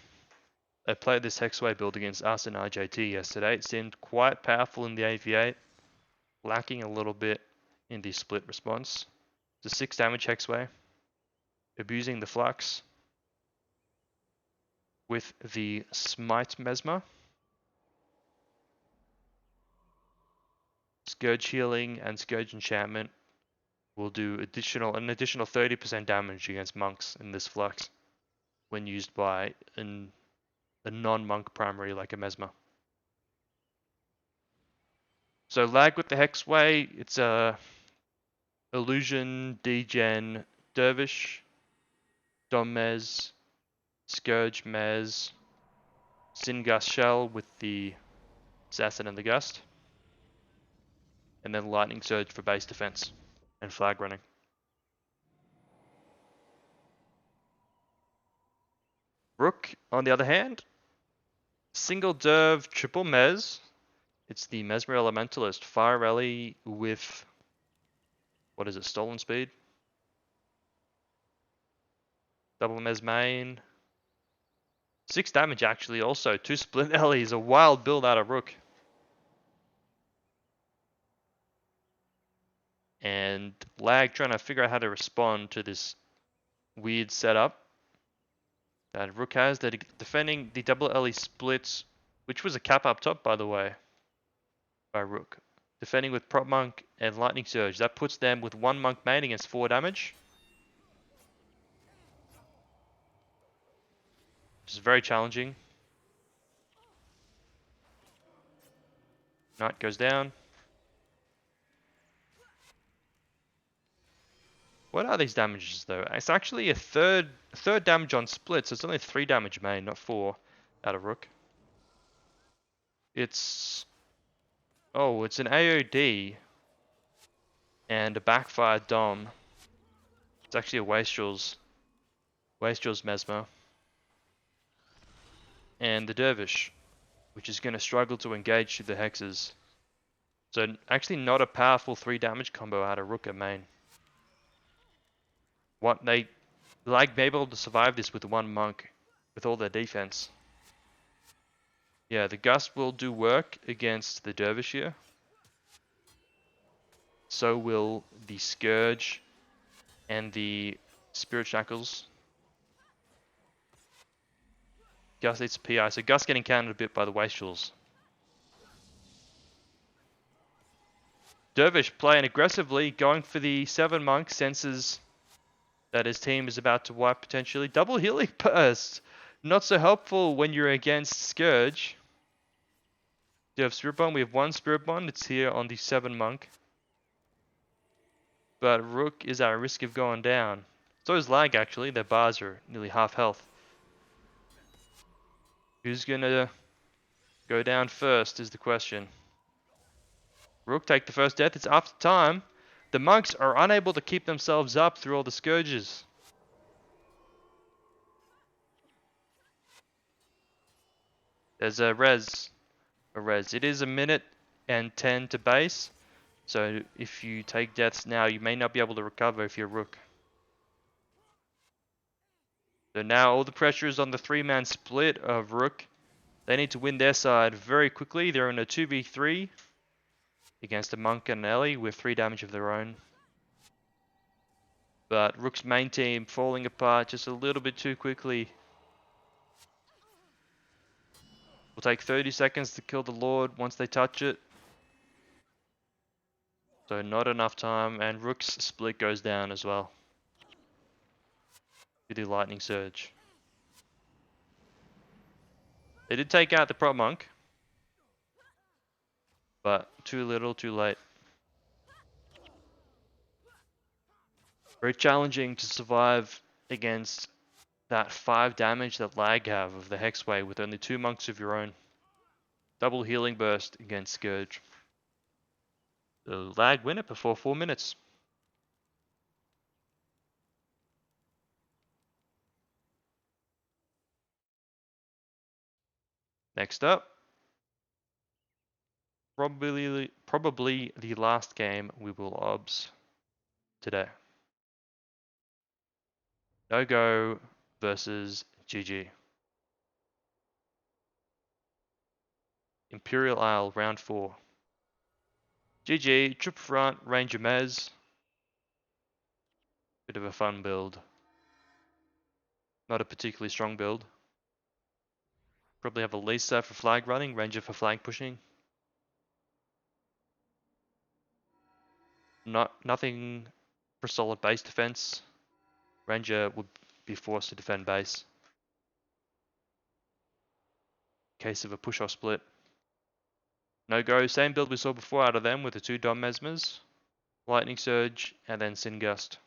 I played this Hexway build against us in RJT yesterday. It seemed quite powerful in the AV8, lacking a little bit in the split response. It's a 6 damage Hexway, abusing the flux with the Smite Mesmer. Scourge Healing and Scourge Enchantment will do an additional 30% damage against monks in this flux when used by a non-monk primary like a Mesmer. So Lag with the Hexway, it's a Illusion, Degen, Dervish, Dom Mez, Scourge Mez, Singust Shell with the Assassin and the Gust, and then Lightning Surge for base defense and flag running. Rook, on the other hand, single Derv, triple Mez. It's the Mesmer Elementalist, Fire Rally with, what is it, Stolen Speed? Double Mez main. 6 damage actually also. 2 Split Ellies, a wild build out of Rook. And Lag trying to figure out how to respond to this weird setup that Rook has. They're defending the double Ellie splits, which was a cap up top by the way, by Rook. Defending with Prop Monk and Lightning Surge. That puts them with 1 Monk main against 4 damage. Which is very challenging. Knight goes down. What are these damages though? It's actually a third damage on split, so it's only 3 damage main, not 4 out of Rook. It's an AOD and a backfire Dom. It's actually a Wastrel's Mesmer. And the Dervish, which is going to struggle to engage through the hexes. So actually not a powerful 3 damage combo out of Rook at main. What they may be able to survive this with 1 monk with all their defense. Yeah, the Gust will do work against the Dervish here. So will the Scourge and the Spirit Shackles. Gust eats PI, so Gust getting countered a bit by the Wastrels. Dervish playing aggressively, going for the 7 monk, senses that his team is about to wipe potentially. Double Healing Burst! Not so helpful when you're against Scourge. Do you have Spirit Bond? We have 1 Spirit Bond. It's here on the 7 monk. But Rook is at risk of going down. So is Lag actually. Their bars are nearly half health. Who's gonna go down first is the question. Rook take the first death. It's after time. The monks are unable to keep themselves up through all the scourges. There's a res. It is a minute and 10 to base. So if you take deaths now, you may not be able to recover if you're Rook. So now all the pressure is on the 3-man split of Rook. They need to win their side very quickly. They're in a 2v3 against a Monk and an Ellie with 3 damage of their own. But Rook's main team falling apart just a little bit too quickly. Will take 30 seconds to kill the Lord once they touch it. So not enough time, and Rook's split goes down as well. To the Lightning Surge. They did take out the Prop Monk. But too little, too late. Very challenging to survive against that 5 damage that Lag have of the Hexway with only 2 monks of your own. Double healing burst against Scourge. The Lag win it before 4 minutes. Next up, probably the last game we will obs today. NoGo versus GvG. Imperial Isle, round 4. GvG, trip front, Ranger Mez. Bit of a fun build. Not a particularly strong build. Probably have a Lisa for flag running, Ranger for flag pushing. Nothing for solid base defense. Ranger would be forced to defend base. Case of a push-off split. NoGo, same build we saw before out of them with the 2 Dom Mesmers, Lightning Surge, and then Sin Gust.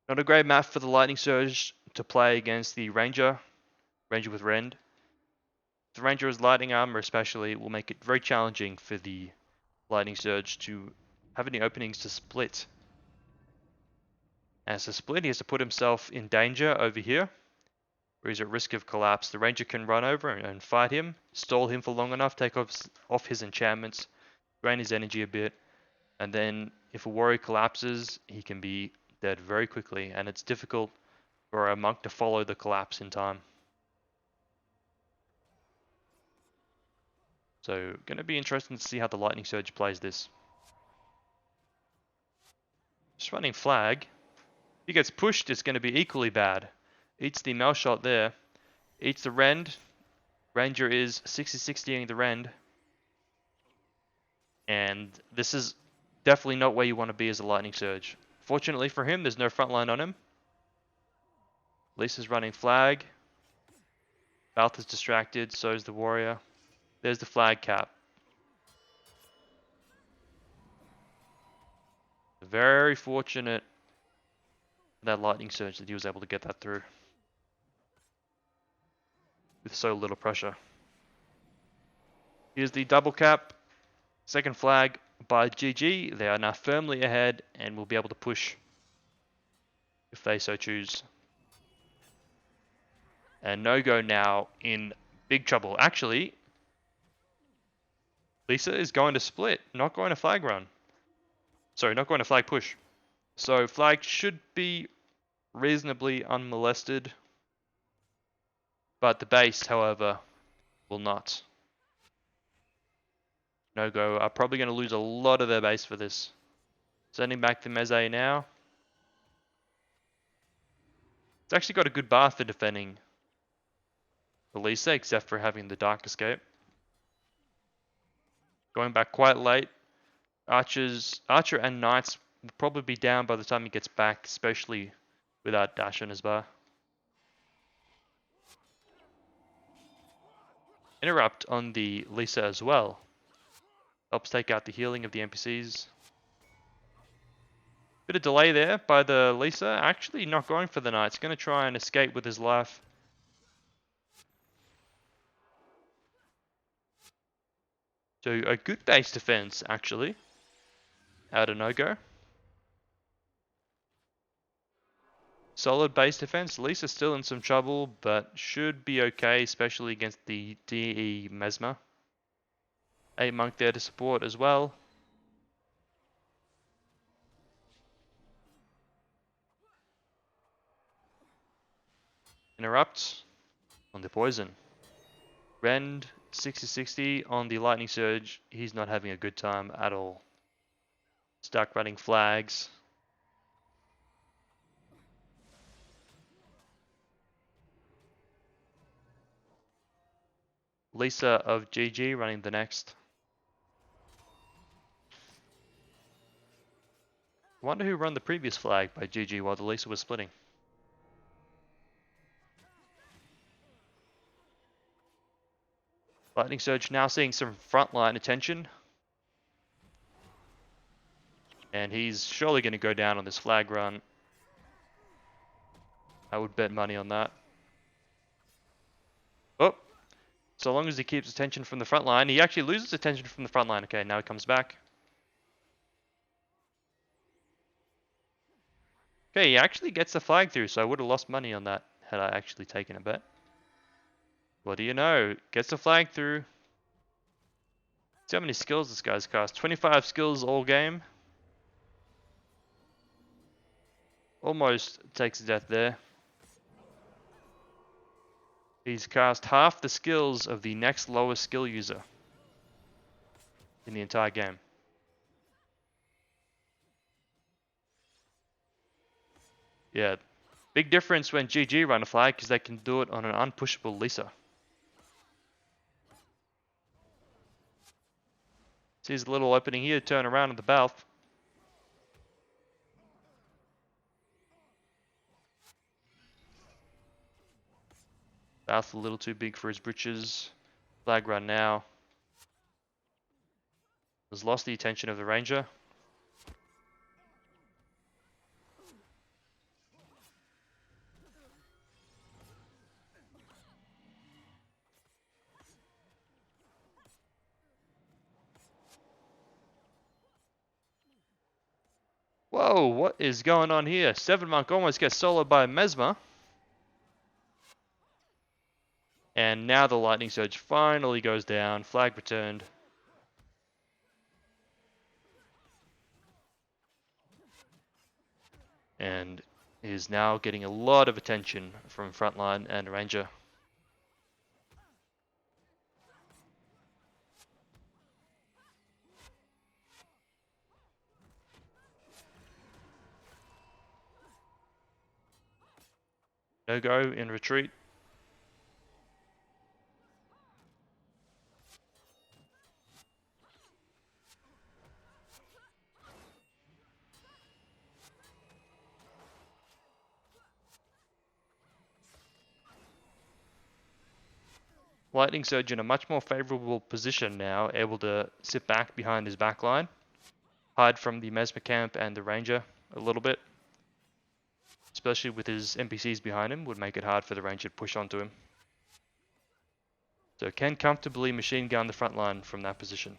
Not a great map for the Lightning Surge to play against the Ranger with Rend. The Ranger has Lightning Armor especially will make it very challenging for the Lightning Surge to have any openings to split. As a split, he has to put himself in danger over here, where he's at risk of collapse. The Ranger can run over and fight him, stall him for long enough, take off his enchantments, drain his energy a bit, and then if a warrior collapses, he can be dead very quickly, and it's difficult for a monk to follow the collapse in time. So, going to be interesting to see how the Lightning Surge plays this. Just running flag. If he gets pushed, it's going to be equally bad. Eats the Mel shot there. Eats the Rend. Ranger is 60-60ing the Rend. And this is definitely not where you want to be as a Lightning Surge. Fortunately for him, there's no frontline on him. Lisa's running flag. Balth is distracted, so is the warrior. There's the flag cap. Very fortunate that Lightning Surge that he was able to get that through. With so little pressure. Here's the double cap. Second flag by GvG. They are now firmly ahead and will be able to push if they so choose. And NoGo now in big trouble. Actually, Lisa is going to split, not going to flag run. Sorry, not going to flag push. So flag should be reasonably unmolested. But the base, however, will not. NoGo are probably going to lose a lot of their base for this. Sending back the Meze now. It's actually got a good bar for defending the Lisa, except for having the Dark Escape. Going back quite late. Archer and Knights will probably be down by the time he gets back, especially without dash on his bar. Interrupt on the Lisa as well. Helps take out the healing of the NPCs. Bit of delay there by the Lisa. Actually not going for the Knights. Going to try and escape with his life. So a good base defense, actually, out of NoGo. Solid base defense. Lisa's still in some trouble, but should be okay, especially against the DE Mesmer. 8 Monk there to support as well. Interrupt on the poison. Rend 60-60 on the lightning surge. He's not having a good time at all. Stuck running flags. Lisa of GG running the next. I wonder who run the previous flag by GG while the Lisa was splitting. Lightning Surge now seeing some frontline attention. And he's surely going to go down on this flag run. I would bet money on that. Oh, so long as he keeps attention from the front line. He actually loses attention from the front line. Okay, now he comes back. Okay, he actually gets the flag through, so I would have lost money on that had I actually taken a bet. What do you know? Gets the flag through. See how many skills this guy's cast. 25 skills all game. Almost takes a death there. He's cast half the skills of the next lowest skill user in the entire game. Yeah, big difference when GG run a flag because they can do it on an unpushable Lisa. Sees a little opening here, turn around on the Balth. Balth a little too big for his britches. Flag run now. Has lost the attention of the Ranger. Whoa, what is going on here? 7 Monk almost gets soloed by Mesmer. And now the Lightning Surge finally goes down. Flag returned. And is now getting a lot of attention from frontline and Ranger. NoGo in retreat. Lightning Surge in a much more favorable position now, able to sit back behind his backline, hide from the Mesmer camp and the Ranger a little bit. Especially with his NPCs behind him, would make it hard for the Ranger to push onto him. So can comfortably machine gun the front line from that position.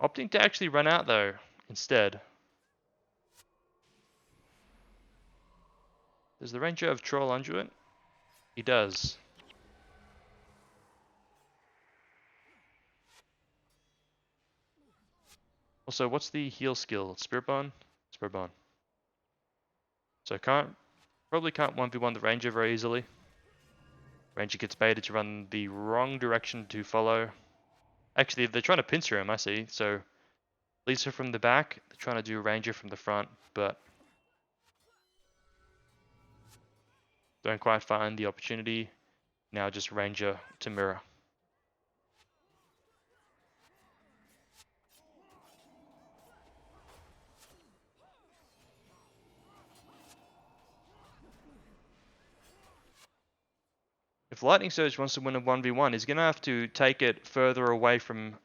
Opting to actually run out though, instead. Does the Ranger have Troll Unduit? He does. Also, what's the heal skill? Spirit Bond? Spirit Bond. So probably can't 1v1 the Ranger very easily. Ranger gets baited to run the wrong direction to follow. Actually, they're trying to pincer him, I see. So, Lisa from the back, they're trying to do Ranger from the front, but don't quite find the opportunity. Now just Ranger to mirror. If Lightning Surge wants to win a 1v1, he's going to have to take it further away from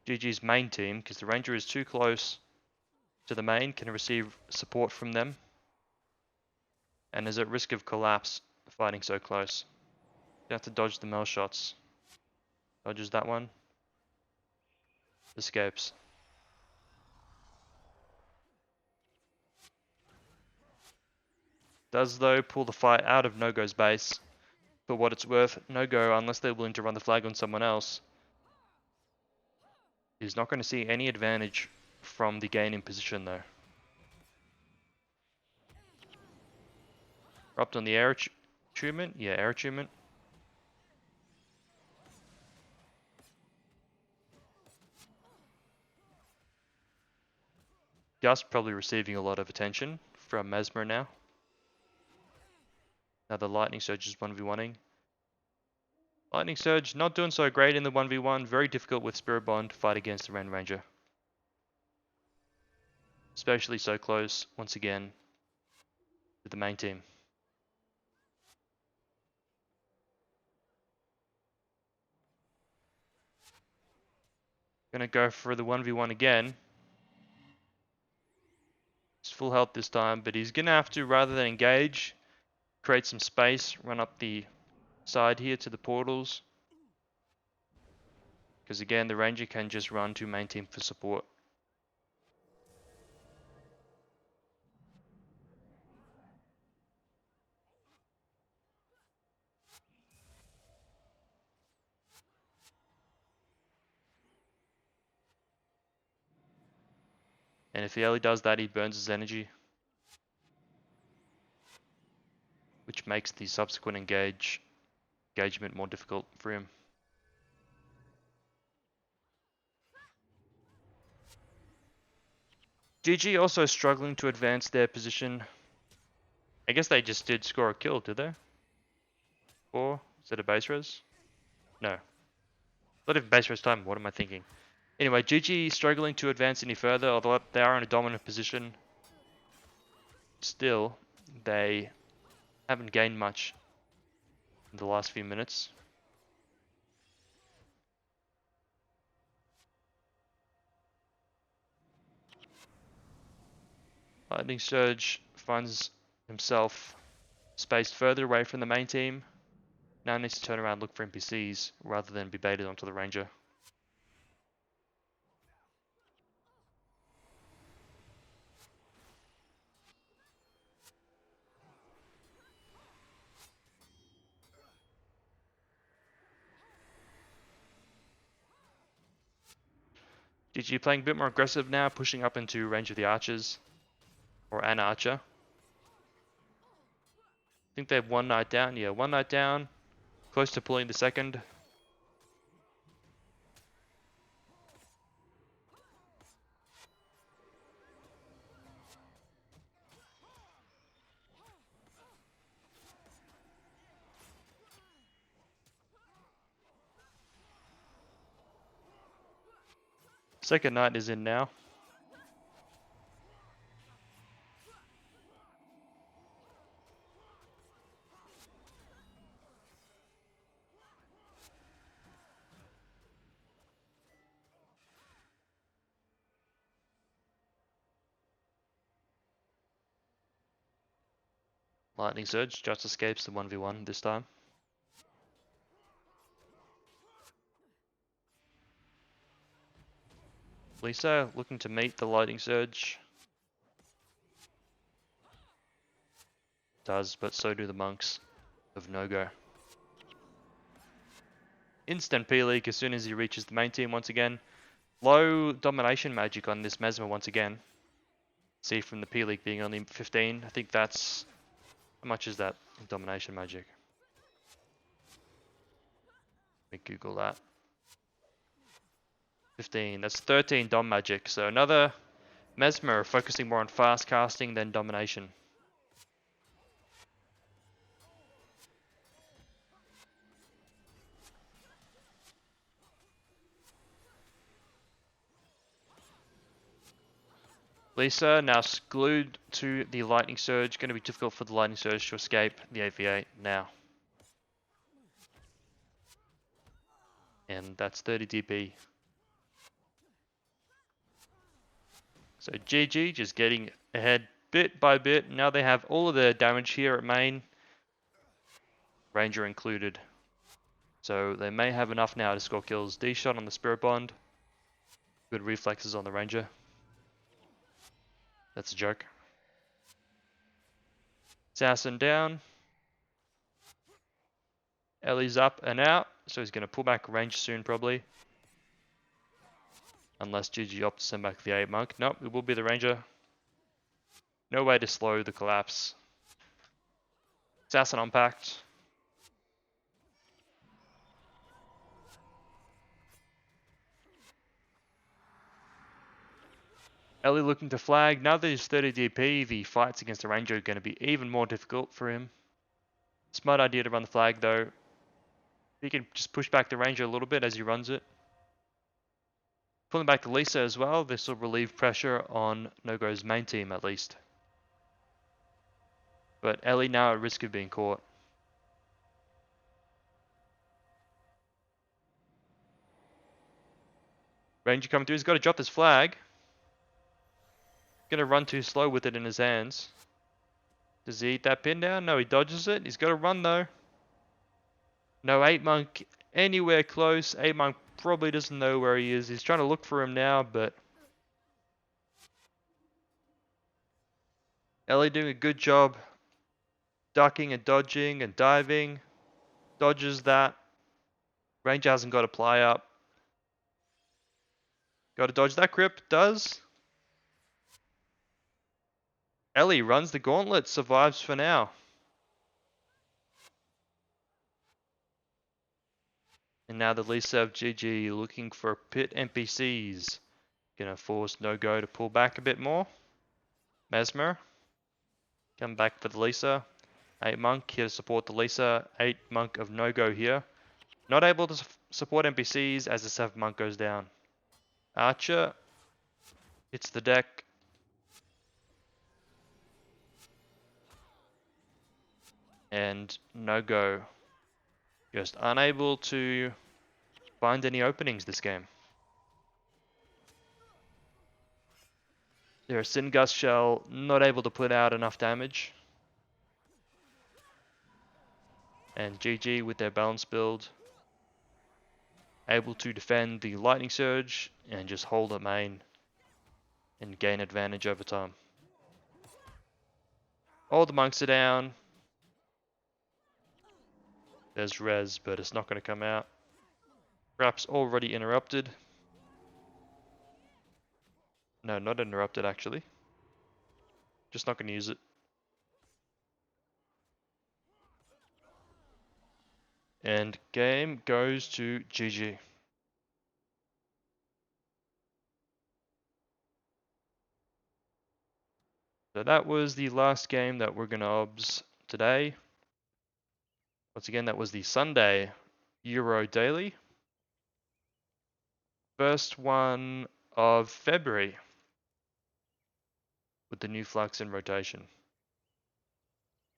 GG's main team because the Ranger is too close to the main, can receive support from them, and is at risk of collapse fighting so close. You have to dodge the mel shots. Dodges that one. Escapes. Does though pull the fight out of NoGo's base. For what it's worth, NoGo, unless they're willing to run the flag on someone else, is not going to see any advantage from the gain in position though. Dropped on the air attunement? Yeah, air attunement. Just probably receiving a lot of attention from Mesmer now. Now the Lightning Surge is 1v1ing. Lightning Surge not doing so great in the 1v1. Very difficult with Spirit Bond to fight against the Ren Ranger. Especially so close, once again, to the main team. Gonna go for the 1v1 again. It's full health this time, but he's gonna have to, rather than engage, create some space, run up the side here to the portals. Because again, the Ranger can just run to main team for support. And if he only does that, he burns his energy. Which makes the subsequent engagement more difficult for him. GG also struggling to advance their position. I guess they just did score a kill, did they? Or is it a base res? No. Not even base res time, what am I thinking? Anyway, GG struggling to advance any further, although they are in a dominant position. Still, they haven't gained much in the last few minutes. Lightning Surge finds himself spaced further away from the main team. Now needs to turn around and look for NPCs rather than be baited onto the Ranger. GG playing a bit more aggressive now, pushing up into range of the archers. Or an archer. I think they have one knight down. Yeah, one knight down. Close to pulling the second. Second knight is in now. Lightning Surge just escapes the 1v1 this time. Lisa looking to meet the Lightning Surge. Does, but so do the monks of NoGo. Instant P-League as soon as he reaches the main team once again. Low domination magic on this Mesmer once again. See from the P-League being only 15. I think that's... How much is that in domination magic? Let me Google that. 15. That's 13 dom magic. So another Mesmer focusing more on fast casting than domination. Lisa now glued to the Lightning Surge. Going to be difficult for the Lightning Surge to escape the 8v8 now. And that's 30 DP. So GG just getting ahead bit by bit. Now they have all of their damage here at main. Ranger included. So they may have enough now to score kills. D-shot on the Spirit Bond. Good reflexes on the Ranger. That's a joke. Assassin down. Ellie's up and out, so he's going to pull back range soon probably. Unless GG opts to send back the 8 monk. Nope, it will be the Ranger. No way to slow the collapse. Assassin unpacked. Ellie looking to flag. Now that he's 30 DP, the fights against the Ranger are going to be even more difficult for him. Smart idea to run the flag though. He can just push back the Ranger a little bit as he runs it. Pulling back the Lisa as well. This will relieve pressure on NoGo's main team at least. But Ellie now at risk of being caught. Ranger coming through. He's got to drop this flag. Gonna run too slow with it in his hands. Does he eat that pin down? No, he dodges it. He's got to run though. No 8 monk anywhere close. 8 monk probably doesn't know where he is. He's trying to look for him now, but Ellie doing a good job ducking and dodging and diving. Dodges that. Ranger hasn't got a ply up. Got to dodge that crypt. Does. Ellie runs the gauntlet. Survives for now. And now the Lisa of GG looking for pit NPCs. Gonna force NoGo to pull back a bit more. Mesmer. Come back for the Lisa. 8 monk here to support the Lisa. 8 monk of NoGo here. Not able to support NPCs as the 7 monk goes down. Archer hits the deck. And NoGo just unable to find any openings this game. Their Sin Gust Shell not able to put out enough damage. And GG with their balance build. Able to defend the Lightning Surge and just hold at main and gain advantage over time. All the monks are down. There's res, but it's not going to come out. Perhaps already interrupted. No, not interrupted actually. Just not going to use it. And game goes to GG. So that was the last game that we're going to obs today. Once again, that was the Sunday Euro Daily. First one of February with the new flux in rotation.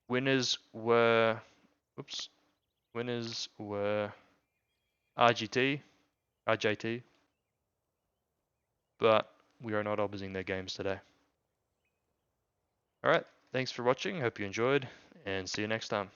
Winners were RJT, but we are not obsing their games today. Alright, thanks for watching, hope you enjoyed, and see you next time.